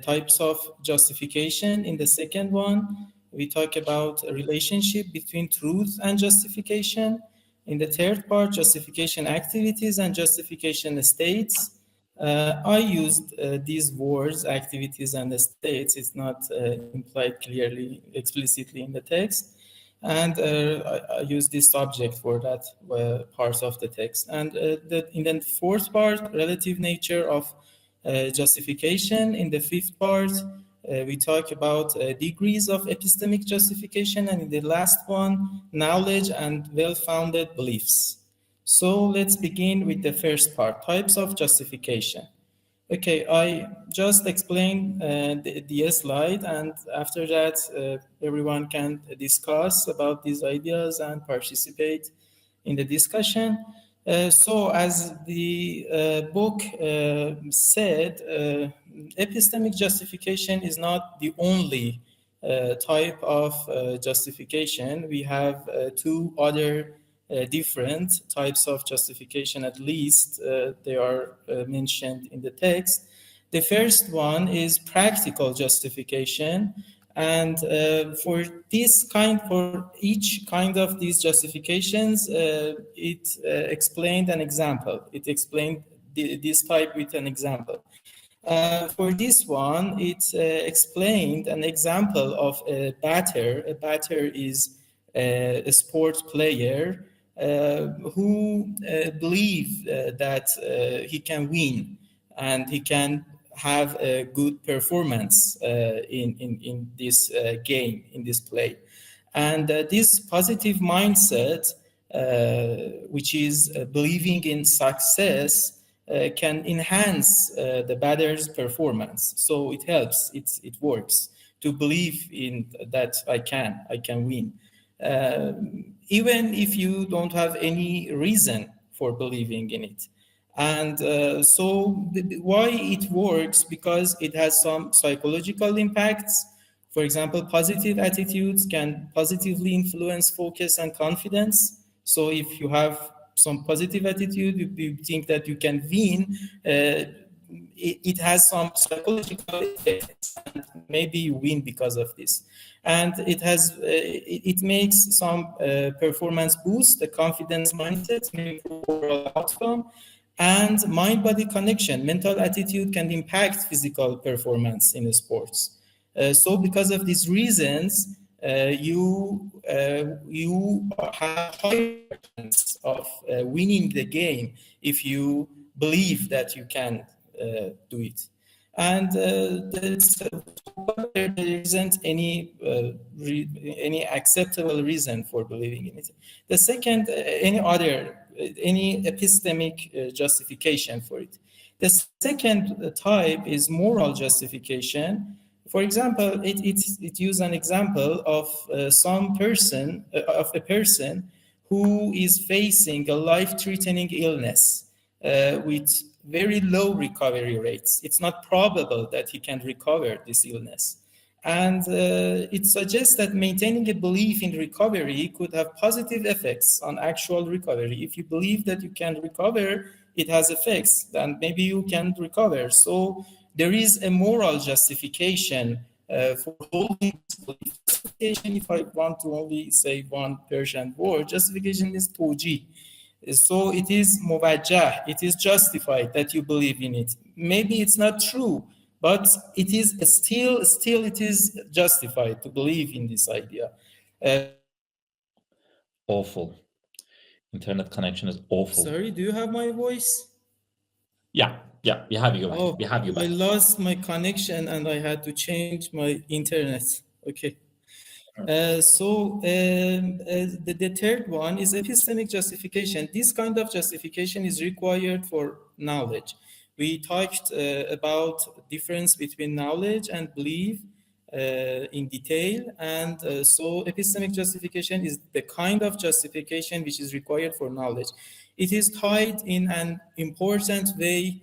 types of justification. In the second one, we talk about a relationship between truth and justification. In the third part, justification activities and justification states. I used these words, activities and states. It's not implied clearly, explicitly in the text. And I use this subject for that part of the text. And in the fourth part, relative nature of justification. In the fifth part, we talk about degrees of epistemic justification. And in the last one, knowledge and well-founded beliefs. So let's begin with the first part, types of justification. Okay, I just explained the slide, and after that, everyone can discuss about these ideas and participate in the discussion. So as the book said, epistemic justification is not the only type of justification. We have two other different types of justification, at least they are mentioned in the text. The first one is practical justification, and for each kind of these justifications, it explained an example. It explained this type with an example. For this one, it explained an example of a batter. A batter is a sport player who believes that he can win and he can have a good performance in this game, in this play. And this positive mindset, which is believing in success, can enhance the batter's performance. So it helps, it works to believe in that I can win. Even if you don't have any reason for believing in it. And so why it works? Because it has some psychological impacts. For example, positive attitudes can positively influence focus and confidence. So if you have some positive attitude, you think that you can win, it has some psychological effects, and maybe you win because of this. And it makes some performance boost, the confidence mindset, maybe overall outcome, and mind-body connection. Mental attitude can impact physical performance in sports. So because of these reasons, you have higher chance of winning the game if you believe that you can do it. And but there isn't any acceptable reason for believing in it. The second, any epistemic justification for it. The second type is moral justification. For example, it uses an example of a person who is facing a life-threatening illness with very low recovery rates. It's not probable that he can recover this illness. And it suggests that maintaining a belief in recovery could have positive effects on actual recovery. If you believe that you can recover, it has effects, then maybe you can recover. So there is a moral justification for holding this belief. Justification, if I want to only say one Persian word, justification is توجیه. So it is muwajjah, it is justified that you believe in it. Maybe it's not true, but it is still it is justified to believe in this idea. Awful. Internet connection is awful. Sorry, do you have my voice? Yeah, we have you back. Oh, we have you back. I lost my connection and I had to change my internet. Okay. The third one is epistemic justification. This kind of justification is required for knowledge. We talked about difference between knowledge and belief in detail, and so epistemic justification is the kind of justification which is required for knowledge. It is tied in an important way.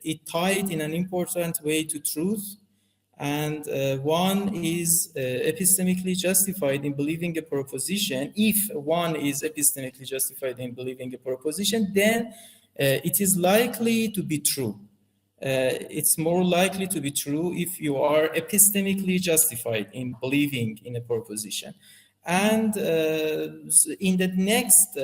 It tied in an important way to truth. And one is epistemically justified in believing a proposition. If one is epistemically justified in believing a proposition, then it is likely to be true. It's more likely to be true if you are epistemically justified in believing in a proposition. And in the next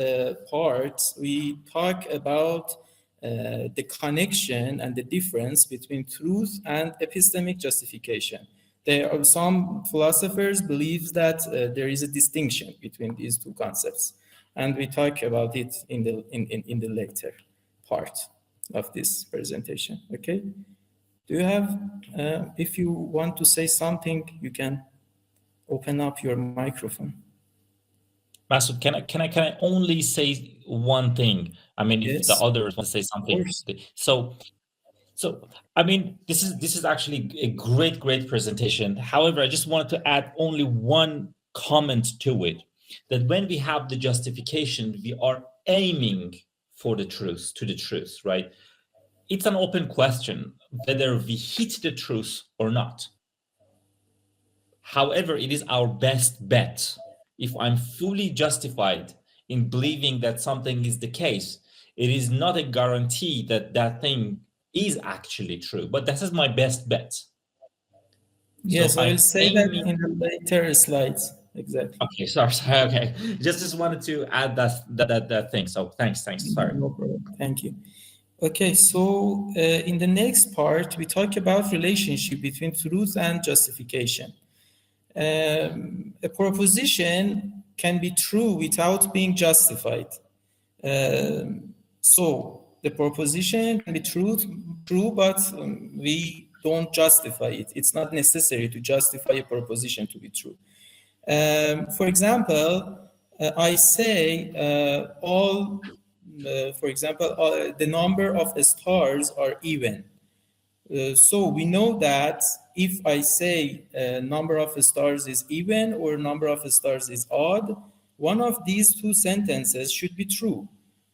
part, we talk about the connection and the difference between truth and epistemic justification. There are some philosophers believe that there is a distinction between these two concepts, and we talk about it in the later part of this presentation. Okay? Do you have? If you want to say something, you can open up your microphone. Masoud, can I only say one thing? I mean, Yes. if the others want to say something. So I mean, this is actually a great presentation. However, I just wanted to add only one comment to it, that when we have the justification, we are aiming for the truth, right? It's an open question whether we hit the truth or not. However, it is our best bet. If I'm fully justified in believing that something is the case, it is not a guarantee that that thing is actually true, but this is my best bet. Yes, So I will say that in the later slides. Exactly. Okay, sorry. Okay, just wanted to add that thing. So thanks. Sorry. No problem. Thank you. Okay, so in the next part, we talk about relationship between truth and justification. A proposition can be true without being justified. So the proposition can be true, but we don't justify it. It's not necessary to justify a proposition to be true. For example, I say the number of stars are even. So we know that if I say number of stars is even or number of stars is odd, one of these two sentences should be true.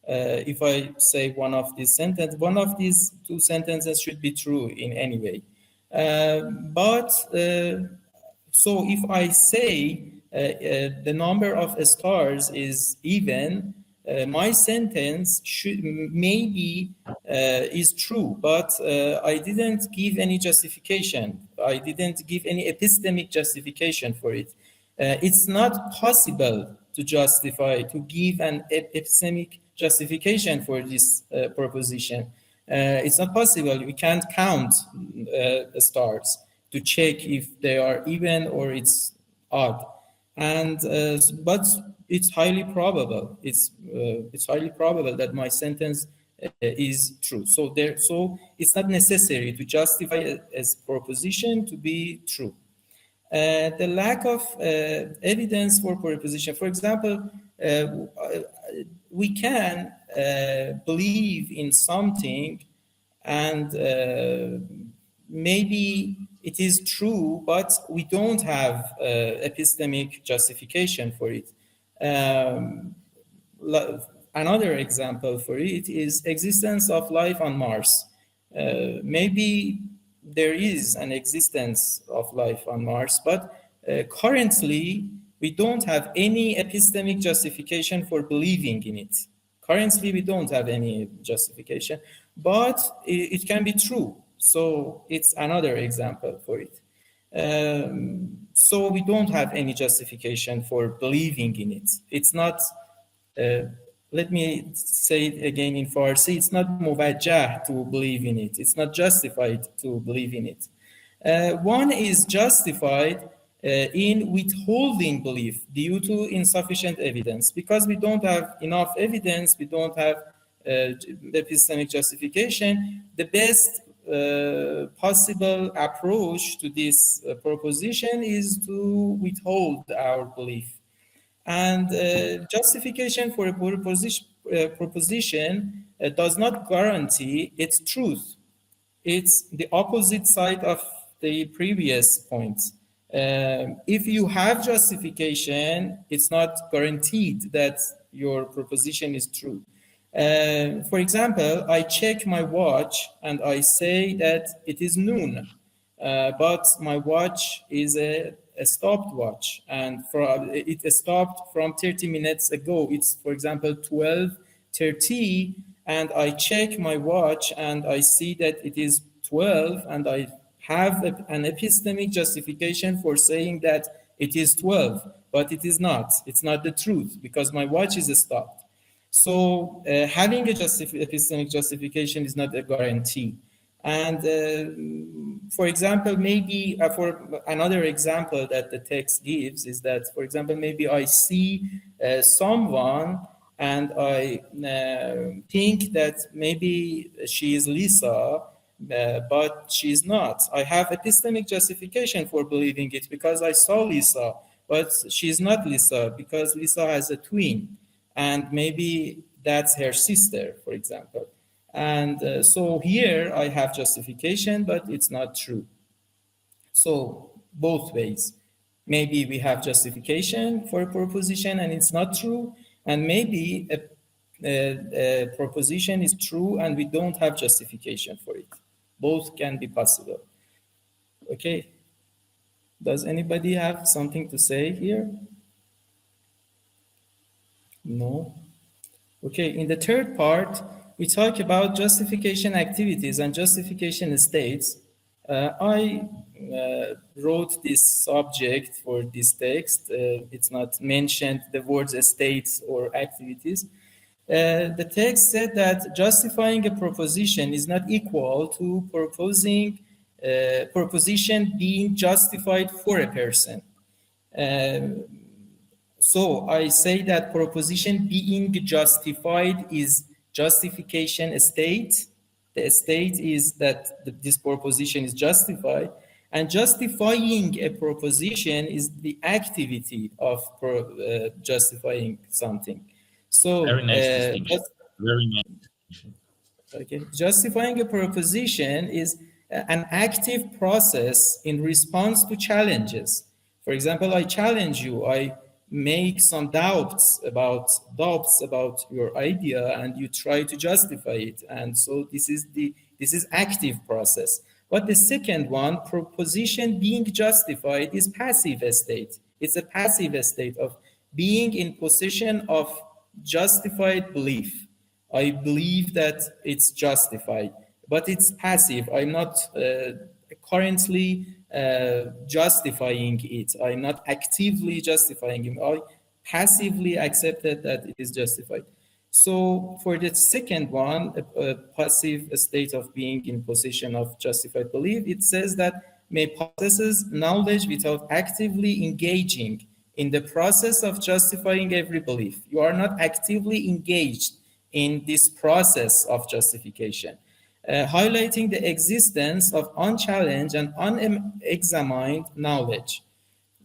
If I say one of these two sentences should be true in any way. So if I say the number of stars is even, my sentence maybe is true, but I didn't give any justification. I didn't give any epistemic justification for it. It's not possible to give an epistemic justification for this proposition. It's not possible. We can't count the stars to check if they are even or it's odd. And but it's highly probable. It's highly probable that my sentence is true. So it's not necessary to justify a proposition to be true. The lack of evidence for proposition. For example, we can believe in something and maybe it is true, but we don't have epistemic justification for it. Another example for it is existence of life on Mars. Maybe there is an existence of life on Mars, but currently we don't have any epistemic justification for believing in it. Currently we don't have any justification, but it can be true. So it's another example for it. So we don't have any justification for believing in it. It's not, let me say it again in Farsi, it's not muwajjah to believe in it. It's not justified to believe in it. One is justified in withholding belief due to insufficient evidence. Because we don't have enough evidence, we don't have epistemic justification, the best possible approach to this proposition is to withhold our belief. And justification for a proposition does not guarantee its truth. It's the opposite side of the previous point. If you have justification, it's not guaranteed that your proposition is true. For example, I check my watch and I say that it is noon, but my watch is a stopped watch, and it stopped from 30 minutes ago. It's, for example, 12:30, and I check my watch and I see that it is 12, and I have an epistemic justification for saying that it is 12, but it is not. It's not the truth because my watch is stopped. So having a epistemic justification is not a guarantee. And for example, maybe for another example that the text gives is that, for example, maybe I see someone and I think that maybe she is Lisa, but she's not. I have epistemic justification for believing it because I saw Lisa, but she's not Lisa because Lisa has a twin, and maybe that's her sister, for example. And so here I have justification, but it's not true. So both ways. Maybe we have justification for a proposition and it's not true, and maybe a proposition is true and we don't have justification for it. Both can be possible. Okay. Does anybody have something to say here? No? Okay, in the third part, we talk about justification activities and justification states. I wrote this subject for this text. It's not mentioned the words states or activities. The text said that justifying a proposition is not equal to proposing proposition being justified for a person. So I say that proposition being justified is justification state. The state is that this proposition is justified, and justifying a proposition is the activity of justifying something. So very nice distinction. Very nice distinction. Okay, justifying a proposition is an active process in response to challenges. For example, I challenge you, I make some doubts about your idea, and you try to justify it, and so this is active process. But the second one, proposition being justified, is passive state. It's a passive state of being in possession of justified belief. I believe that it's justified, but it's passive. I'm not currently justifying it. I'm not actively justifying it. I passively accepted that it is justified. So for the second one, a passive state of being in possession of justified belief, it says that may possesses knowledge without actively engaging in the process of justifying every belief. You are not actively engaged in this process of justification, highlighting the existence of unchallenged and unexamined knowledge.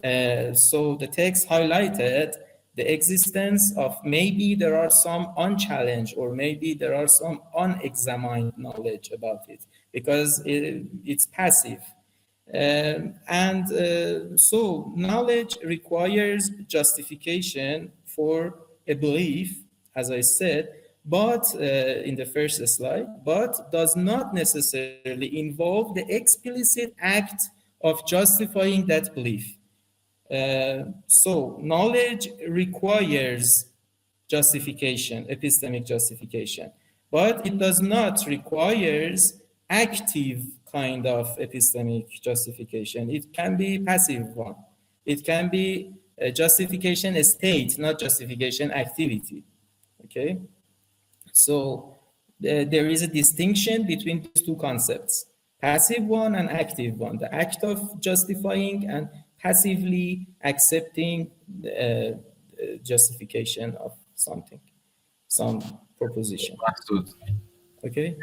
So the text highlighted the existence of maybe there are some unchallenged or maybe there are some unexamined knowledge about it because it's passive. So knowledge requires justification for a belief, as I said, but in the first slide, but does not necessarily involve the explicit act of justifying that belief. So knowledge requires justification, epistemic justification, but it does not require active kind of epistemic justification. It can be passive one. It can be a justification state, not justification activity. Okay? So there is a distinction between these two concepts, passive one and active one, the act of justifying and passively accepting justification of something, some proposition. Absolutely. Okay?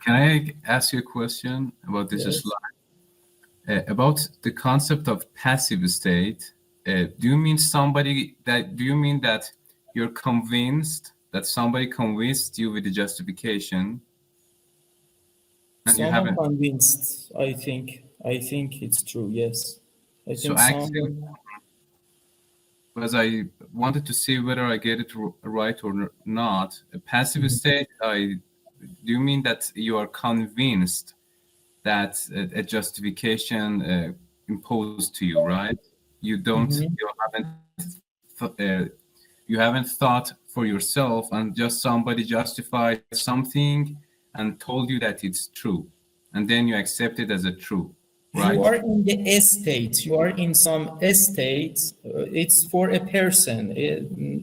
Can I ask you a question about this slide? About the concept of passive state, do you mean that you're convinced that somebody convinced you with the justification? And Someone you haven't convinced, I think it's true, yes. I think so actually, because I wanted to see whether I get it right or not. A passive state, do you mean that you are convinced that a justification imposed to you, right? You don't, you haven't thought for yourself, and just somebody justified something and told you that it's true, and then you accept it as a true, right? You are in the estate. You are in some estate. It's for a person.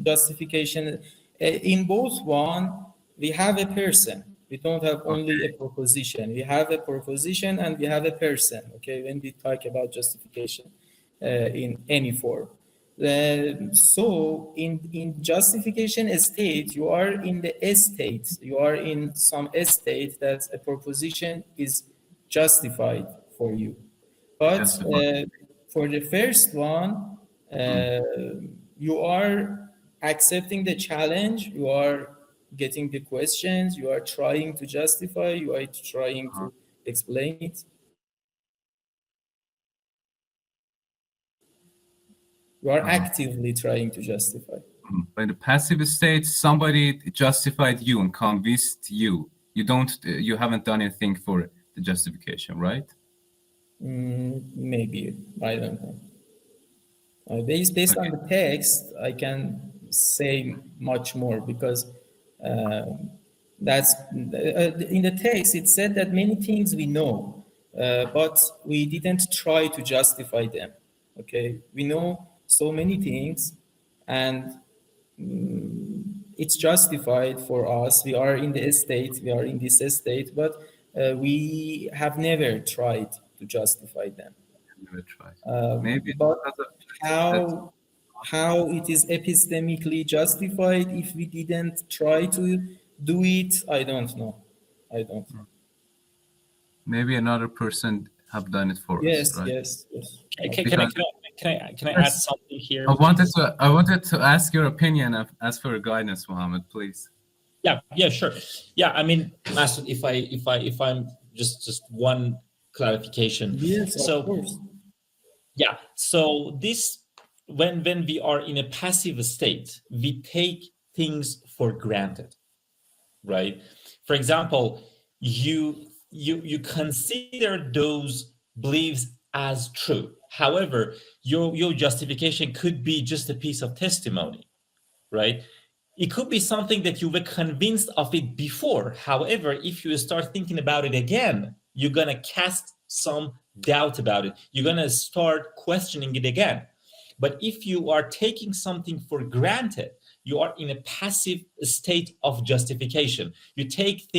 Justification. In both one, we have a person. We don't have only a proposition. We have a proposition and we have a person. Okay, when we talk about justification in any form. So in justification state, you are in the estate. You are in some estate that a proposition is justified for you. But for the first one, you are accepting the challenge. You are getting the questions. You are trying to justify. You are trying to explain it. You are actively trying to justify. In the passive state, somebody justified you and convinced you. You haven't done anything for the justification, right? Maybe, I don't know. Based on the text, I can say much more because that's in the text. It said that many things we know, but we didn't try to justify them. Okay, we know so many things, and it's justified for us. We are in the estate. We are in this estate, but we have never tried to justify them. Never tried. Maybe but how it is epistemically justified if we didn't try to do it, I don't know. Maybe another person have done it for us, right? Yes. Can I add something here? I wanted to ask your opinion as for guidance, Mohammed, please. Yeah, sure. Yeah, I mean, Masoud, if I'm just one clarification. Yes, of course. Yeah. So this, when we are in a passive state, we take things for granted, right? For example, you consider those beliefs as true. However, your justification could be just a piece of testimony, right? It could be something that you were convinced of it before. However, if you start thinking about it again, you're going to cast some doubt about it. You're going to start questioning it again. But if you are taking something for granted, you are in a passive state of justification. You take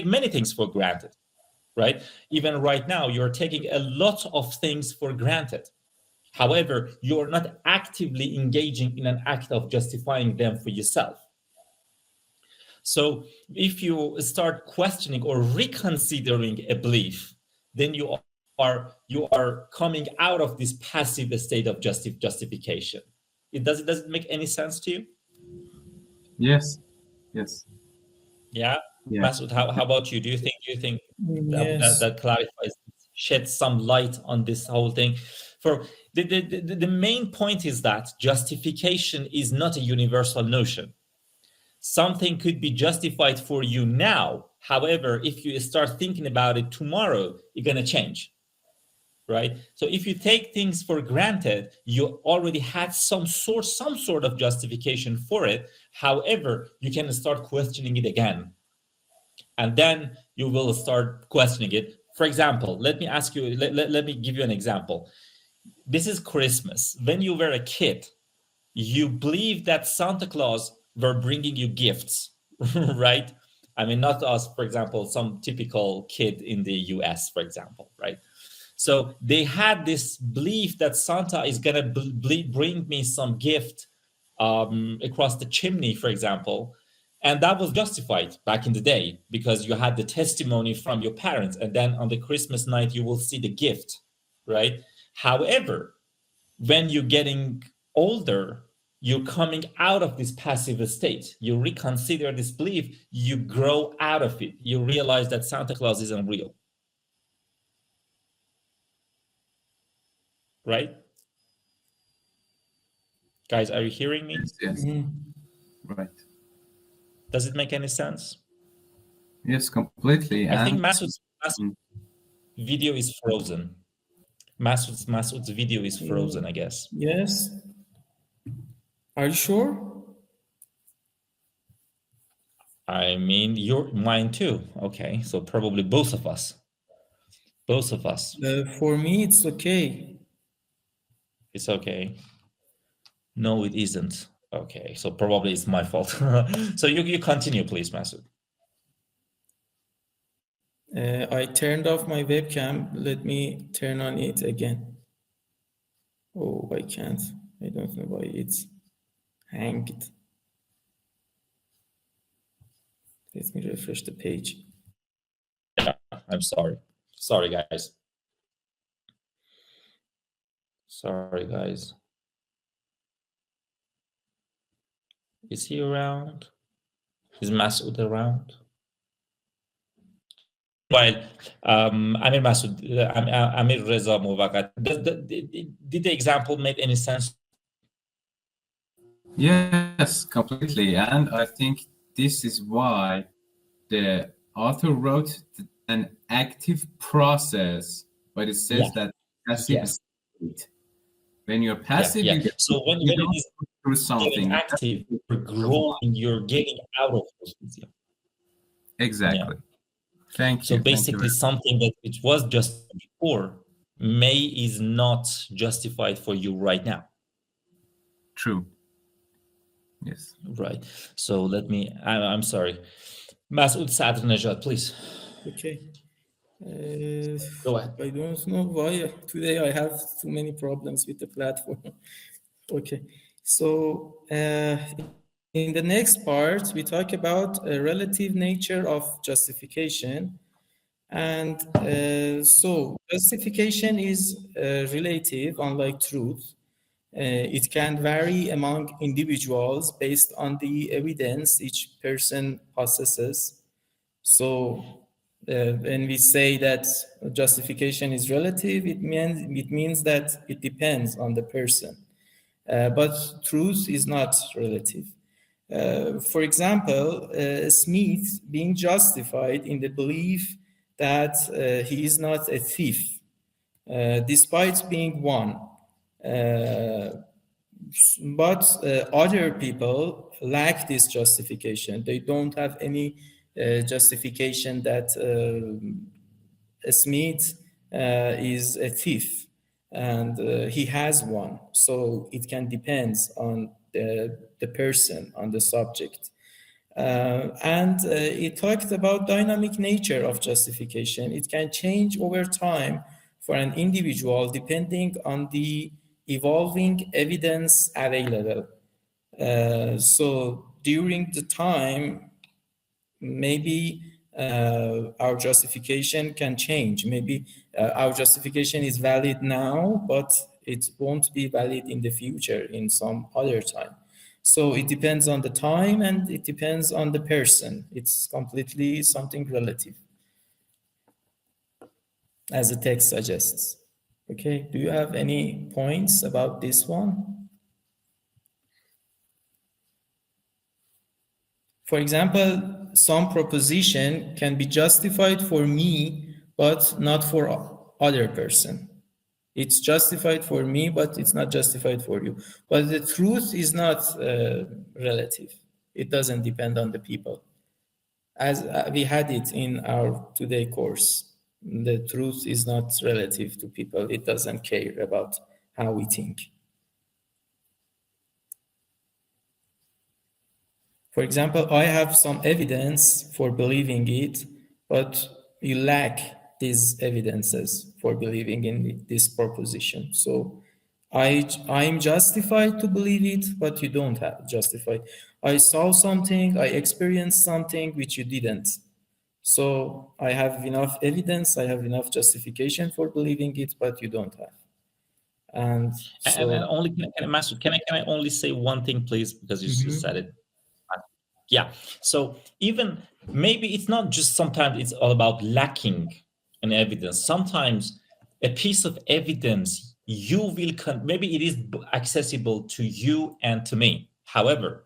many things for granted, right? Even right now, you're taking a lot of things for granted. However, you're not actively engaging in an act of justifying them for yourself. So if you start questioning or reconsidering a belief, then you are coming out of this passive state of justification. Does it make any sense to you? Yes. Yeah. Masoud, how about you? Do you think Yes. that clarifies, sheds some light on this whole thing? For the main point is that justification is not a universal notion. Something could be justified for you now. However, if you start thinking about it tomorrow, you're going to change, right? So if you take things for granted, you already had some sort of justification for it. However, you can start questioning it again. And then you will start questioning it. For example, let me ask you, let me give you an example. This is Christmas. When you were a kid, you believed that Santa Claus were bringing you gifts, right? I mean, not us, for example, some typical kid in the US, for example, right? So they had this belief that Santa is going to bring me some gift across the chimney, for example. And that was justified back in the day because you had the testimony from your parents. And then on the Christmas night, you will see the gift, right? However, when you're getting older, you're coming out of this passive state. You reconsider this belief, you grow out of it. You realize that Santa Claus isn't real. Right? Guys, are you hearing me? Yes. Right. Does it make any sense? Yes, completely. I think Masoud's video is frozen. Masoud's video is frozen, I guess. Yes. Are you sure? I mean, mine too. Okay, so probably both of us. For me, it's okay. It's okay. No, it isn't. Okay, so probably it's my fault. So you continue, please, Masoud. I turned off my webcam. Let me turn on it again. Oh, I can't. I don't know why it's hanged. Let me refresh the page. Yeah, I'm sorry. Sorry, guys. Is he around? Is Masoud around? Well, Amir Masoud, Amir Reza Movagat, did the example make any sense? Yes, completely. And I think this is why the author wrote an active process, but it says that passive state. When you're passive, so when it is through something active, you're growing, you're getting out of those. Exactly. Thank you. So basically, something that it was just before is not justified for you right now. True. Yes. Right. So I'm sorry. Masoud Sadr Najat, please. Okay. Go ahead. I don't know why today I have too many problems with the platform. Okay. So in the next part, we talk about a relative nature of justification. And so justification is relative, unlike truth. It can vary among individuals based on the evidence each person possesses. So when we say that justification is relative, it means that it depends on the person. But truth is not relative. For example, Smith being justified in the belief that he is not a thief, despite being one. But other people lack this justification. They don't have any justification that Smith is a thief, and he has one. So it can depend on the person, on the subject. And it talked about dynamic nature of justification. It can change over time for an individual depending on the evolving evidence available. So during the time, maybe our justification can change. Maybe our justification is valid now, but it won't be valid in the future in some other time. So it depends on the time and it depends on the person. It's completely something relative, as the text suggests. Okay, do you have any points about this one? For example, some proposition can be justified for me, but not for other person. It's justified for me, but it's not justified for you. But the truth is not relative. It doesn't depend on the people. As we had it in our today course, the truth is not relative to people. It doesn't care about how we think. For example, I have some evidence for believing it, but you lack these evidences for believing in this proposition. So I'm justified to believe it, but you don't have justified. I saw something, I experienced something which you didn't. So I have enough evidence, I have enough justification for believing it, but you don't have. And so, can I only say one thing, please, because you said it. Yeah. So even maybe it's not just sometimes it's all about lacking an evidence. Sometimes a piece of evidence you will maybe it is accessible to you and to me. However,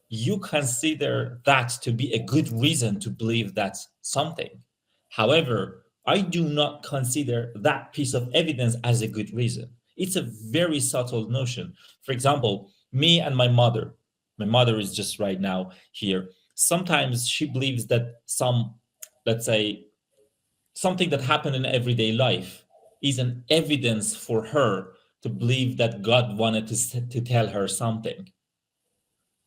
you consider that to be a good reason to believe that's something. However, I do not consider that piece of evidence as a good reason. It's a very subtle notion. For example, me and my mother is just right now here. Sometimes she believes that let's say, something that happened in everyday life is an evidence for her to believe that God wanted to tell her something.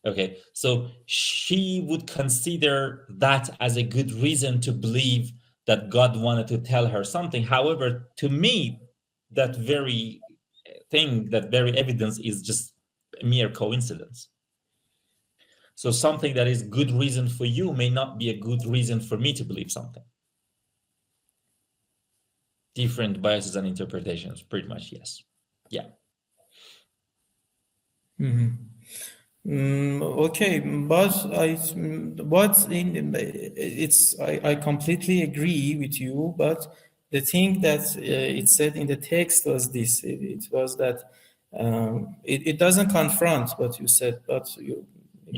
Okay, so she would consider that as a good reason to believe that God wanted to tell her something. However, to me, that very evidence is just a mere coincidence. So something that is good reason for you may not be a good reason for me to believe something. Different biases and interpretations, pretty much, yes. Yeah. Okay, but I completely agree with you, but the thing that it said in the text was this. It was that it doesn't confront what you said, but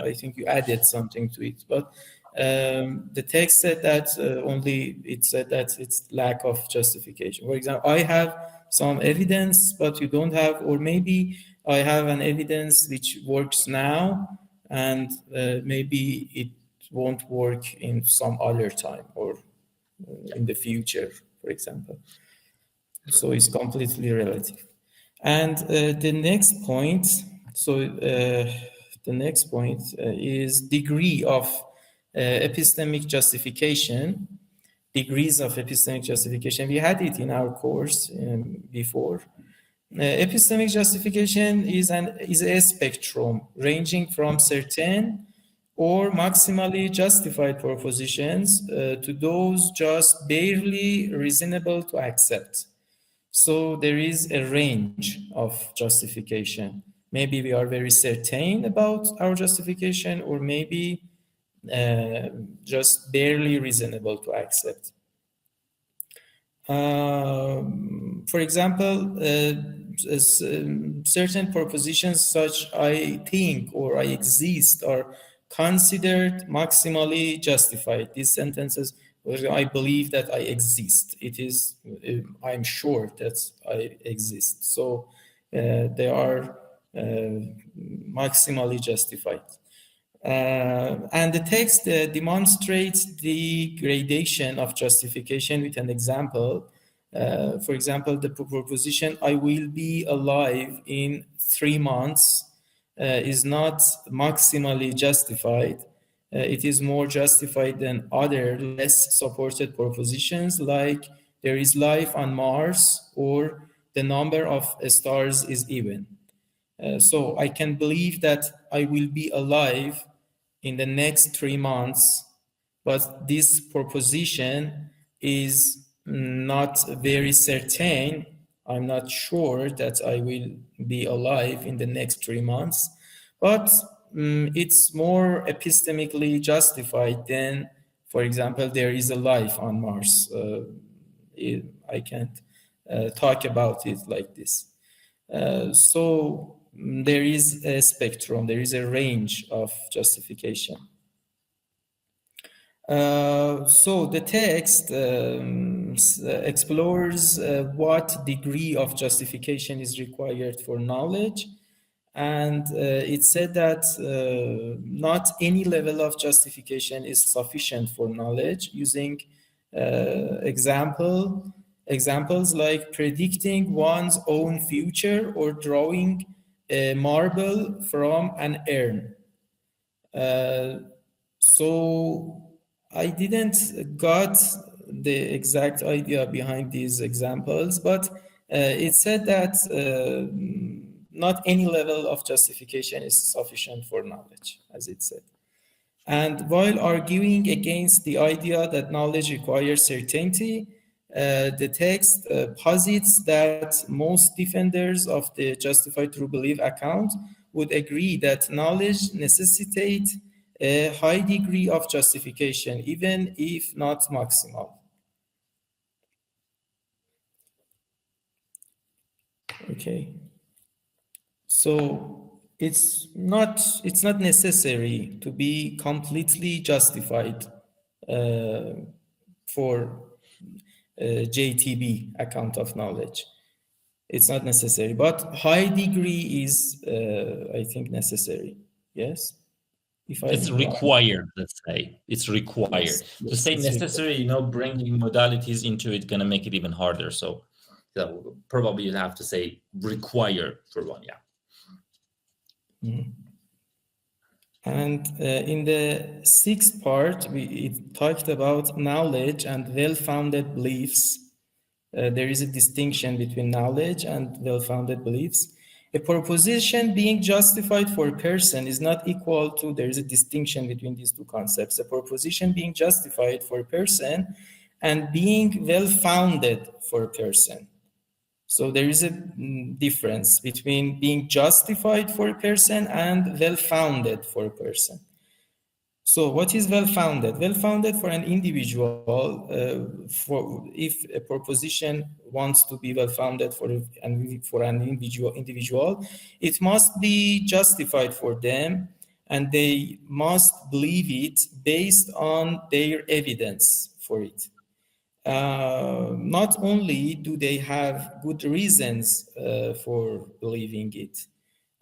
I think you added something to it. But the text said that it said that it's lack of justification. For example, I have some evidence, but you don't have, or maybe I have an evidence which works now, and maybe it won't work in some other time or in the future, for example. So it's completely relative. And the next point is degree of epistemic justification. Degrees of epistemic justification. We had it in our course before. Epistemic justification is a spectrum ranging from certain or maximally justified propositions to those just barely reasonable to accept. So there is a range of justification. Maybe we are very certain about our justification, or maybe just barely reasonable to accept. For example, certain propositions such I think or I exist are considered maximally justified. These sentences, I believe that I exist. It is, I'm sure that I exist. So they are maximally justified. And the text demonstrates the gradation of justification with an example. For example, the proposition, I will be alive in 3 months, is not maximally justified. It is more justified than other less supported propositions, like there is life on Mars or the number of stars is even. So I can believe that I will be alive in the next 3 months but this proposition is not very certain. I'm not sure that I will be alive in the next 3 months, but it's more epistemically justified than, for example, there is a life on Mars. I can't talk about it like this. So there is a spectrum, there is a range of justification. So the text explores what degree of justification is required for knowledge. And it said that not any level of justification is sufficient for knowledge, using examples like predicting one's own future or drawing a marble from an urn. So I didn't got the exact idea behind these examples, but it said that not any level of justification is sufficient for knowledge, as it said. And while arguing against the idea that knowledge requires certainty, the text posits that most defenders of the justified true belief account would agree that knowledge necessitates a high degree of justification, even if not maximal. Okay. So it's not necessary to be completely justified for JTB account of knowledge. It's not necessary, but high degree is, I think, necessary. Yes. It's required, let's say. It's required. Yes, to say necessary, you know, bringing modalities into it gonna make it even harder. So probably you'd have to say required for one, yeah. And in the 6th part, it talked about knowledge and well-founded beliefs. There is a distinction between knowledge and well-founded beliefs. A proposition being justified for a person is not equal to, there is a distinction between these two concepts. A proposition being justified for a person and being well-founded for a person. So there is a difference between being justified for a person and well-founded for a person. So what is well-founded? Well-founded for an individual, if a proposition wants to be well-founded for an individual, it must be justified for them, and they must believe it based on their evidence for it. Not only do they have good reasons for believing it,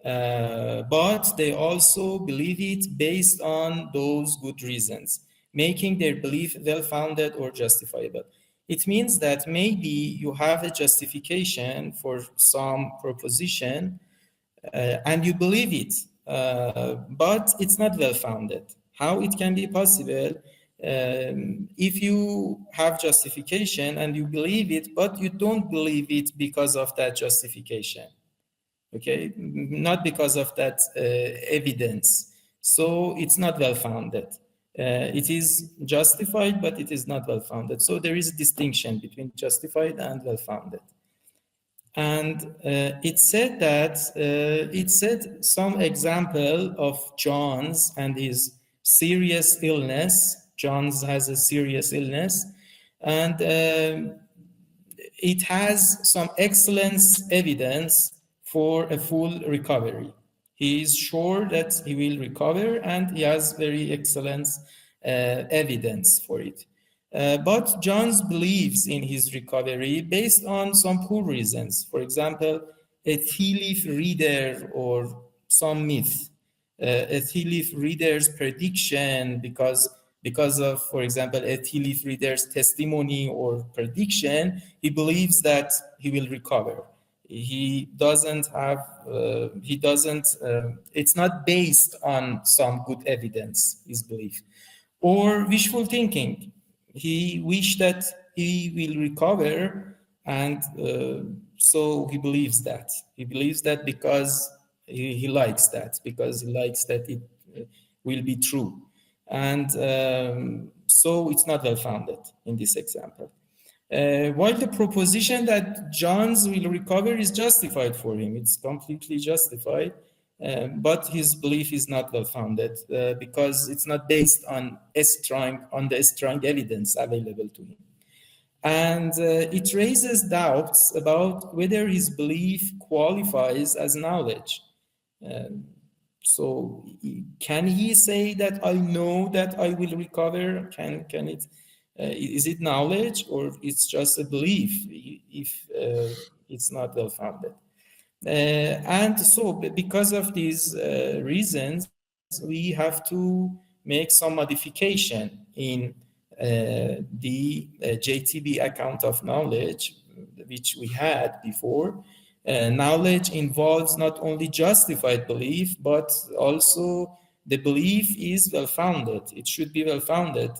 but they also believe it based on those good reasons, making their belief well-founded or justifiable. It means that maybe you have a justification for some proposition and you believe it, but it's not well-founded. How it can be possible? If you have justification and you believe it, but you don't believe it because of that justification, okay, not because of that evidence, so it's not well-founded. It is justified, but it is not well-founded. So there is a distinction between justified and well-founded. And it said that it said some example of John's and his serious illness. John's has a serious illness, and it has some excellent evidence for a full recovery. He is sure that he will recover, and he has very excellent evidence for it. But John's believes in his recovery based on some poor reasons. For example, a tea leaf reader or some myth. A tea leaf reader's prediction because of, for example, a tea leaf reader's testimony or prediction, he believes that he will recover. It's not based on some good evidence, his belief. Or wishful thinking. He wished that he will recover, and so he believes that. He believes that because he likes that, because he likes that it will be true. And so it's not well-founded in this example. While the proposition that John's will recover is justified for him, it's completely justified, but his belief is not well-founded because it's not based on the strong evidence available to him. And it raises doubts about whether his belief qualifies as knowledge. So can he say that I know that I will recover? Can it? Is it knowledge or it's just a belief if it's not well-founded? And so because of these reasons, we have to make some modification in the JTB account of knowledge, which we had before. Knowledge involves not only justified belief, but also the belief is well-founded. It should be well-founded,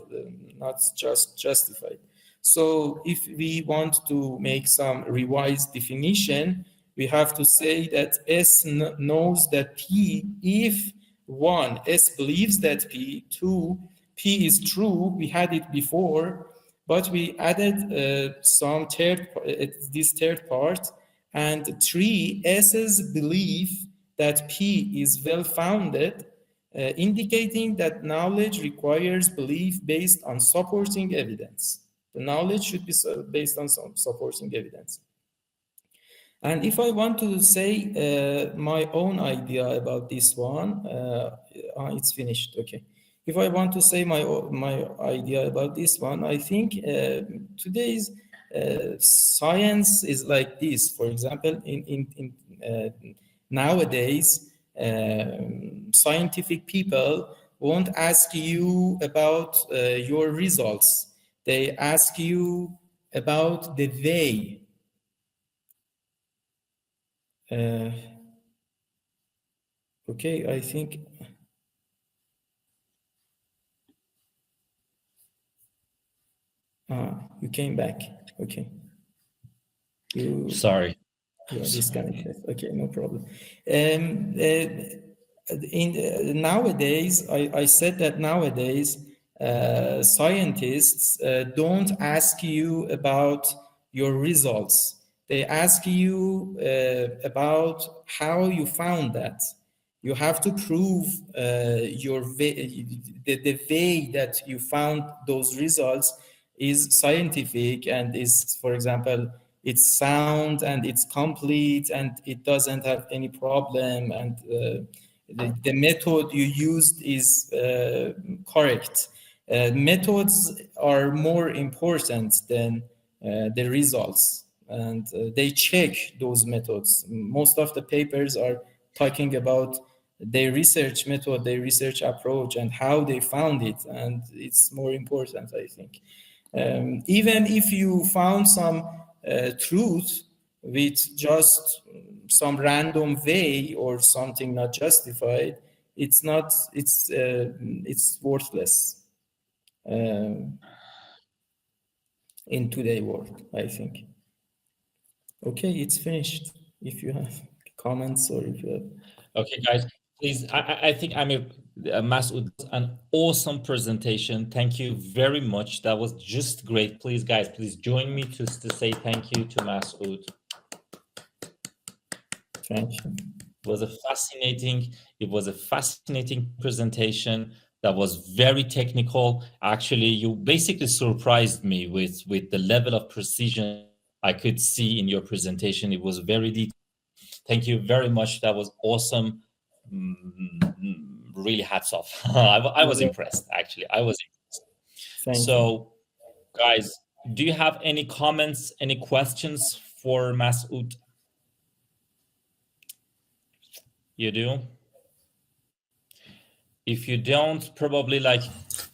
not just justified. So if we want to make some revised definition, we have to say that S knows that P, if 1, S believes that P, 2, P is true, we had it before, but we added this third part, and 3, S's belief that P is well-founded, indicating that knowledge requires belief based on supporting evidence. The knowledge should be based on some supporting evidence. And if I want to say my own idea about this one, it's finished, okay. If I want to say my idea about this one, I think today's science is like this. For example, in nowadays, scientific people won't ask you about your results. They ask you about the way. Okay, I think. You came back. Okay. Sorry. You are disconnected. Okay, no problem. Nowadays, I said that nowadays, scientists don't ask you about your results. They ask you about how you found that. You have to prove the way that you found those results is scientific and is, for example, it's sound and it's complete and it doesn't have any problem and the method you used is correct. Methods are more important than the results, and they check those methods. Most of the papers are talking about their research method, their research approach, and how they found it, and it's more important, I think. Even if you found some truth with just some random way or something not justified, it's worthless in today's world, I think. Okay, it's finished. If you have comments or if you have... Okay, guys, please, I think Masoud, an awesome presentation. Thank you very much. That was just great. Please, guys, please join me to say thank you to Masoud. Thank you. It was a fascinating presentation that was very technical. Actually, you basically surprised me with the level of precision I could see in your presentation. It was very detailed. Thank you very much. That was awesome. Really hats off. I was impressed, actually. I was impressed. Thank you. Guys, do you have any comments, any questions for Masoud? You do? If you don't, probably like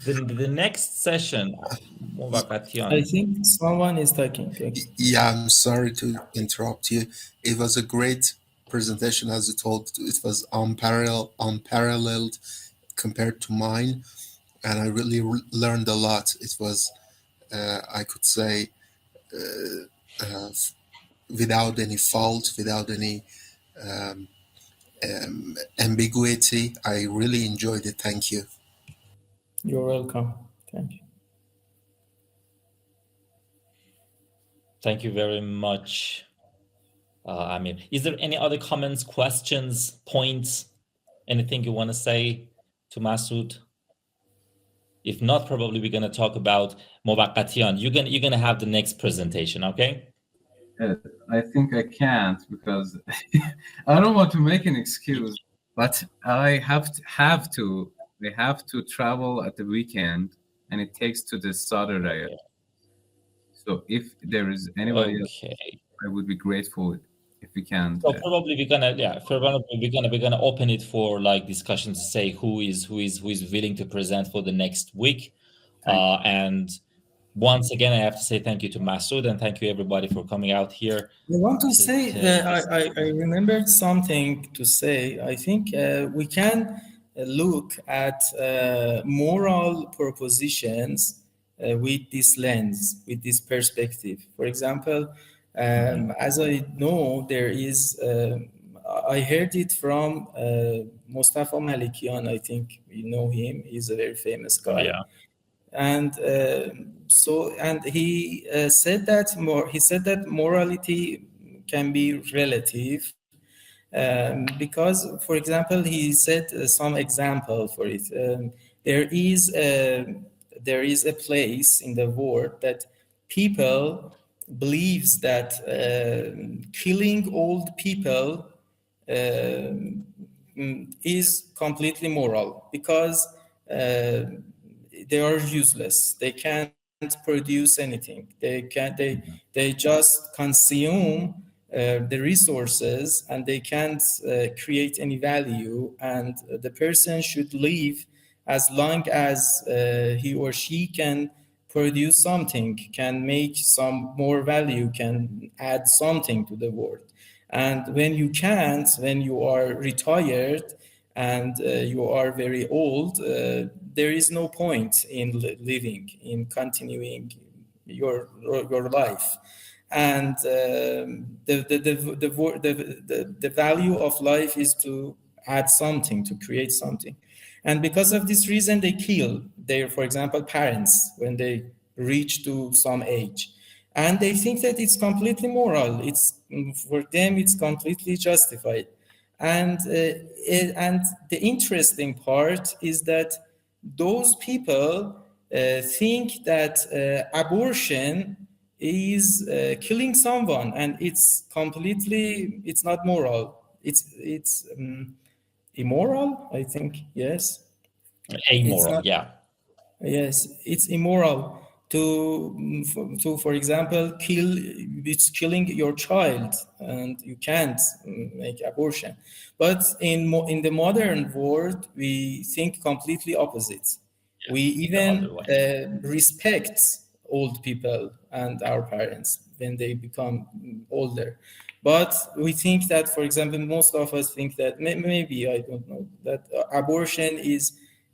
the next session. I think someone is talking. Yeah, I'm sorry to interrupt you. It was a great presentation, as you told. It was unparalleled compared to mine, and I really learned a lot. It was, I could say, without any fault, without any ambiguity. I really enjoyed it. Thank you. You're welcome. Thank you. Thank you very much, Amir. Is there any other comments, questions, points, anything you want to say to Masood? If not, probably we're going to talk about Mowaqqatiyan. You're going to have the next presentation, okay? I think I can't because I don't want to make an excuse, but I have to travel at the weekend, and it takes to the Saturday. So if there is anybody else, I would be grateful if we can. So probably we're gonna open it for like discussions to say who is willing to present for the next week. And once again, I have to say thank you to Masood and thank you everybody for coming out here. I want to say, I remembered something to say. I think we can look at moral propositions with this lens, with this perspective. For example, as I know, there is, I heard it from Mustafa Malikian. I think you know him. He's a very famous guy. Yeah. And he said that morality can be relative because, for example, he said some example for it. There is a place in the world that people believes that killing old people is completely moral because they are useless. They can't produce anything. They just consume the resources and they can't create any value. And the person should live as long as he or she can produce something, can make some more value, can add something to the world. And when you can't, when you are retired and you are very old, there is no point in living, in continuing your life. And the value of life is to add something, to create something. And because of this reason, they kill their, for example, parents when they reach to some age. And they think that it's completely moral. For them, it's completely justified. And the interesting part is that those people think that abortion is killing someone, and it's not moral. It's immoral, I think. Yes. Amoral, yeah. Yes, it's immoral to for example, it's killing your child, and you can't make abortion. But in the modern world, we think completely opposite. Yeah, we even respect old people and our parents when they become older. But we think that, for example, most of us think that maybe, I don't know, that abortion is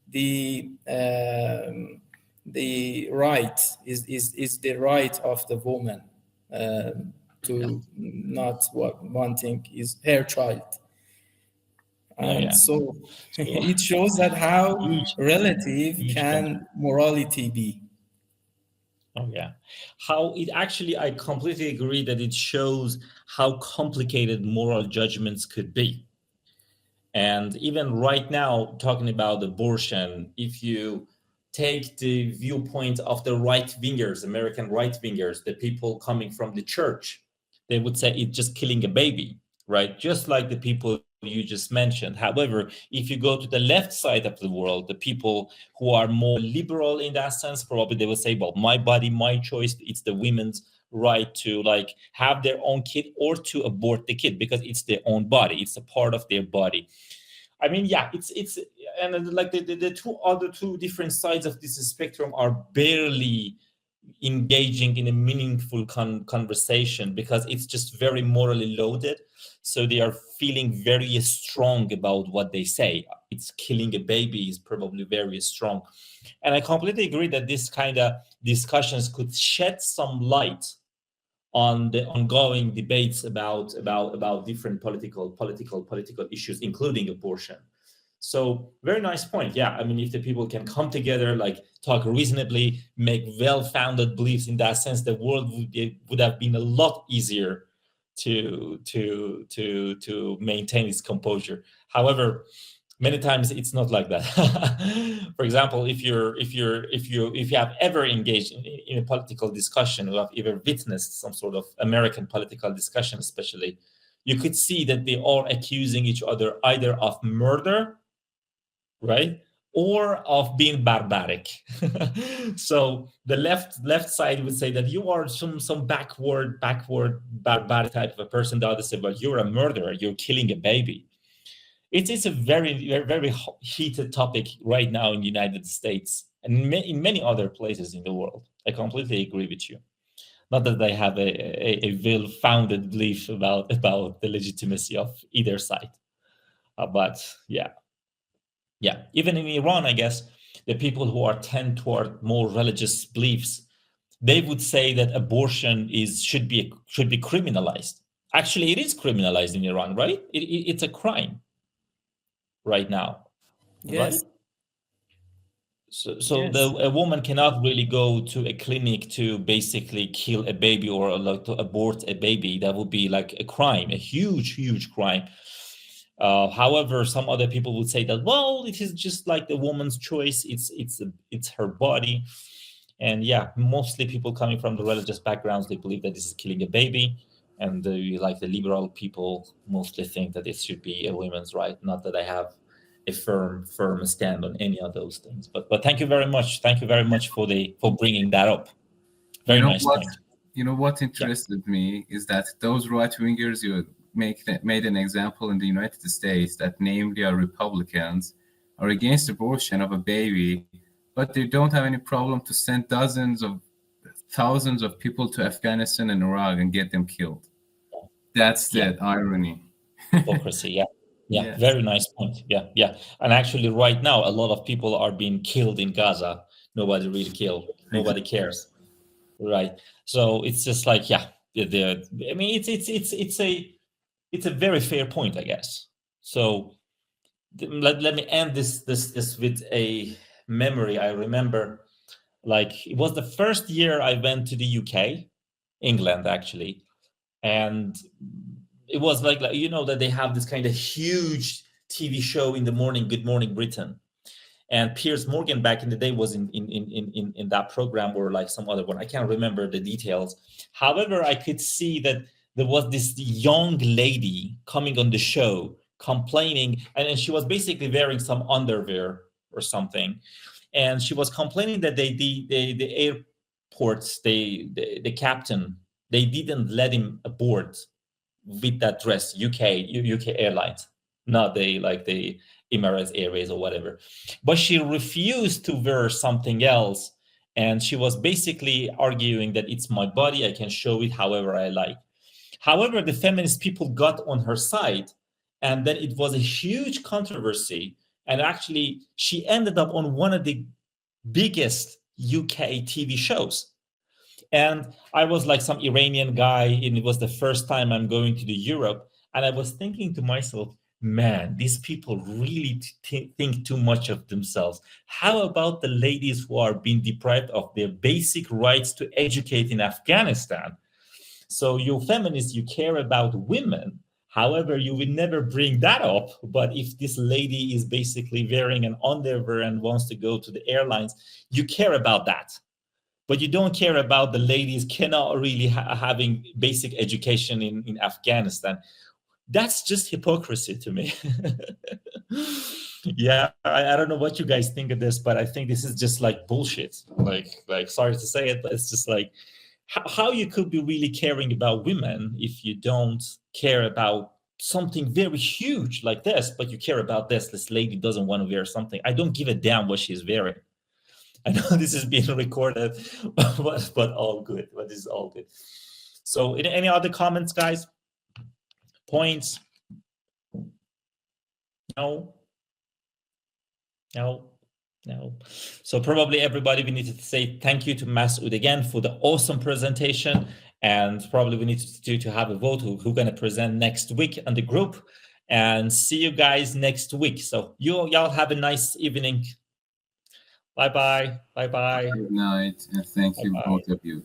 the right is the right of the woman to not wanting is her child. And so it shows that how relative can morality be. Oh, yeah. How it actually, I completely agree that it shows how complicated moral judgments could be. And even right now, talking about abortion, if you take the viewpoint of the right-wingers, American right-wingers, the people coming from the church, they would say it's just killing a baby, right? Just like the people you just mentioned. However, if you go to the left side of the world, the people who are more liberal in that sense, probably they will say, well, my body, my choice, it's the women's right to like have their own kid or to abort the kid because it's their own body. It's a part of their body. I mean, yeah, it's and like the two different sides of this spectrum are barely engaging in a meaningful conversation because it's just very morally loaded. So they are feeling very strong about what they say. It's killing a baby is probably very strong. And I completely agree that this kind of discussions could shed some light on the ongoing debates about different political issues, including abortion. So very nice point. Yeah, I mean, if the people can come together, like talk reasonably, make well-founded beliefs in that sense, the world would have been a lot easier to maintain its composure. However, many times it's not like that. For example, if you have ever engaged in a political discussion, or have ever witnessed some sort of American political discussion, especially, you could see that they are accusing each other either of murder, right, or of being barbaric. So the left side would say that you are some backward barbaric type of a person. The other said, well, you're a murderer, you're killing a baby. It's a very, very heated topic right now in the United States and in many other places in the world. I completely agree with you. Not that I have a well-founded belief about the legitimacy of either side, but yeah. Even in Iran, I guess the people who are tend toward more religious beliefs, they would say that abortion should be criminalized. Actually, it is criminalized in Iran, right? It's a crime right now, yes. right? So Yes. a woman cannot really go to a clinic to basically kill a baby or like to abort a baby. That would be like a crime, a huge crime. However, some other people would say that, well, it is just like the woman's choice. It's her body. And yeah, mostly people coming from the religious backgrounds, they believe that this is killing a baby. And like the liberal people mostly think that it should be a woman's right. Not that I have a firm stand on any of those things. But thank you very much. Thank you very much for bringing that up. Very nice point. You know what interested me is that those right-wingers you made an example in the United States that namely are Republicans are against abortion of a baby, but they don't have any problem to send dozens of thousands of people to Afghanistan and Iraq and get them killed. That's the irony. Hypocrisy, yeah. Yes. Very nice point. Yeah. And actually right now, a lot of people are being killed in Gaza. Nobody really killed. Nobody cares. Right. So it's just like, I mean, it's a very fair point, I guess. So let me end this with a memory. I remember, like, it was the first year I went to the UK, England actually, and it was like you know that they have this kind of huge TV show in the morning, Good Morning Britain, and Piers Morgan back in the day was in that program, or like some other one. I can't remember the details. However, I could see that there was this young lady coming on the show complaining, and she was basically wearing some underwear or something, and she was complaining that the airports, the captain, they didn't let him aboard with that dress, UK Airlines, not the Emirates Airways or whatever. But she refused to wear something else, and she was basically arguing that it's my body, I can show it however I like. However, the feminist people got on her side, and then it was a huge controversy, and actually she ended up on one of the biggest UK TV shows. And I was like some Iranian guy, and it was the first time I'm going to Europe. And I was thinking to myself, man, these people really think too much of themselves. How about the ladies who are being deprived of their basic rights to educate in Afghanistan? So you feminists, you care about women. However, you will never bring that up. But if this lady is basically wearing an underwear and wants to go to the airlines, you care about that. But you don't care about the ladies cannot really having basic education in Afghanistan. That's just hypocrisy to me. Yeah, I don't know what you guys think of this, but I think this is just like bullshit. Like sorry to say it, but it's just like how you could be really caring about women if you don't care about something very huge like this, but you care about this. This lady doesn't want to wear something. I don't give a damn what she's wearing. I know this is being recorded, but all good. But this is all good. So any other comments, guys? Points? No. So probably everybody, we need to say thank you to Masoud again for the awesome presentation. And probably we need to have a vote who's going to present next week on the group. and see you guys next week. So y'all have a nice evening. Bye-bye. Bye-bye. Good night, and thank you, Bye-bye. both of you.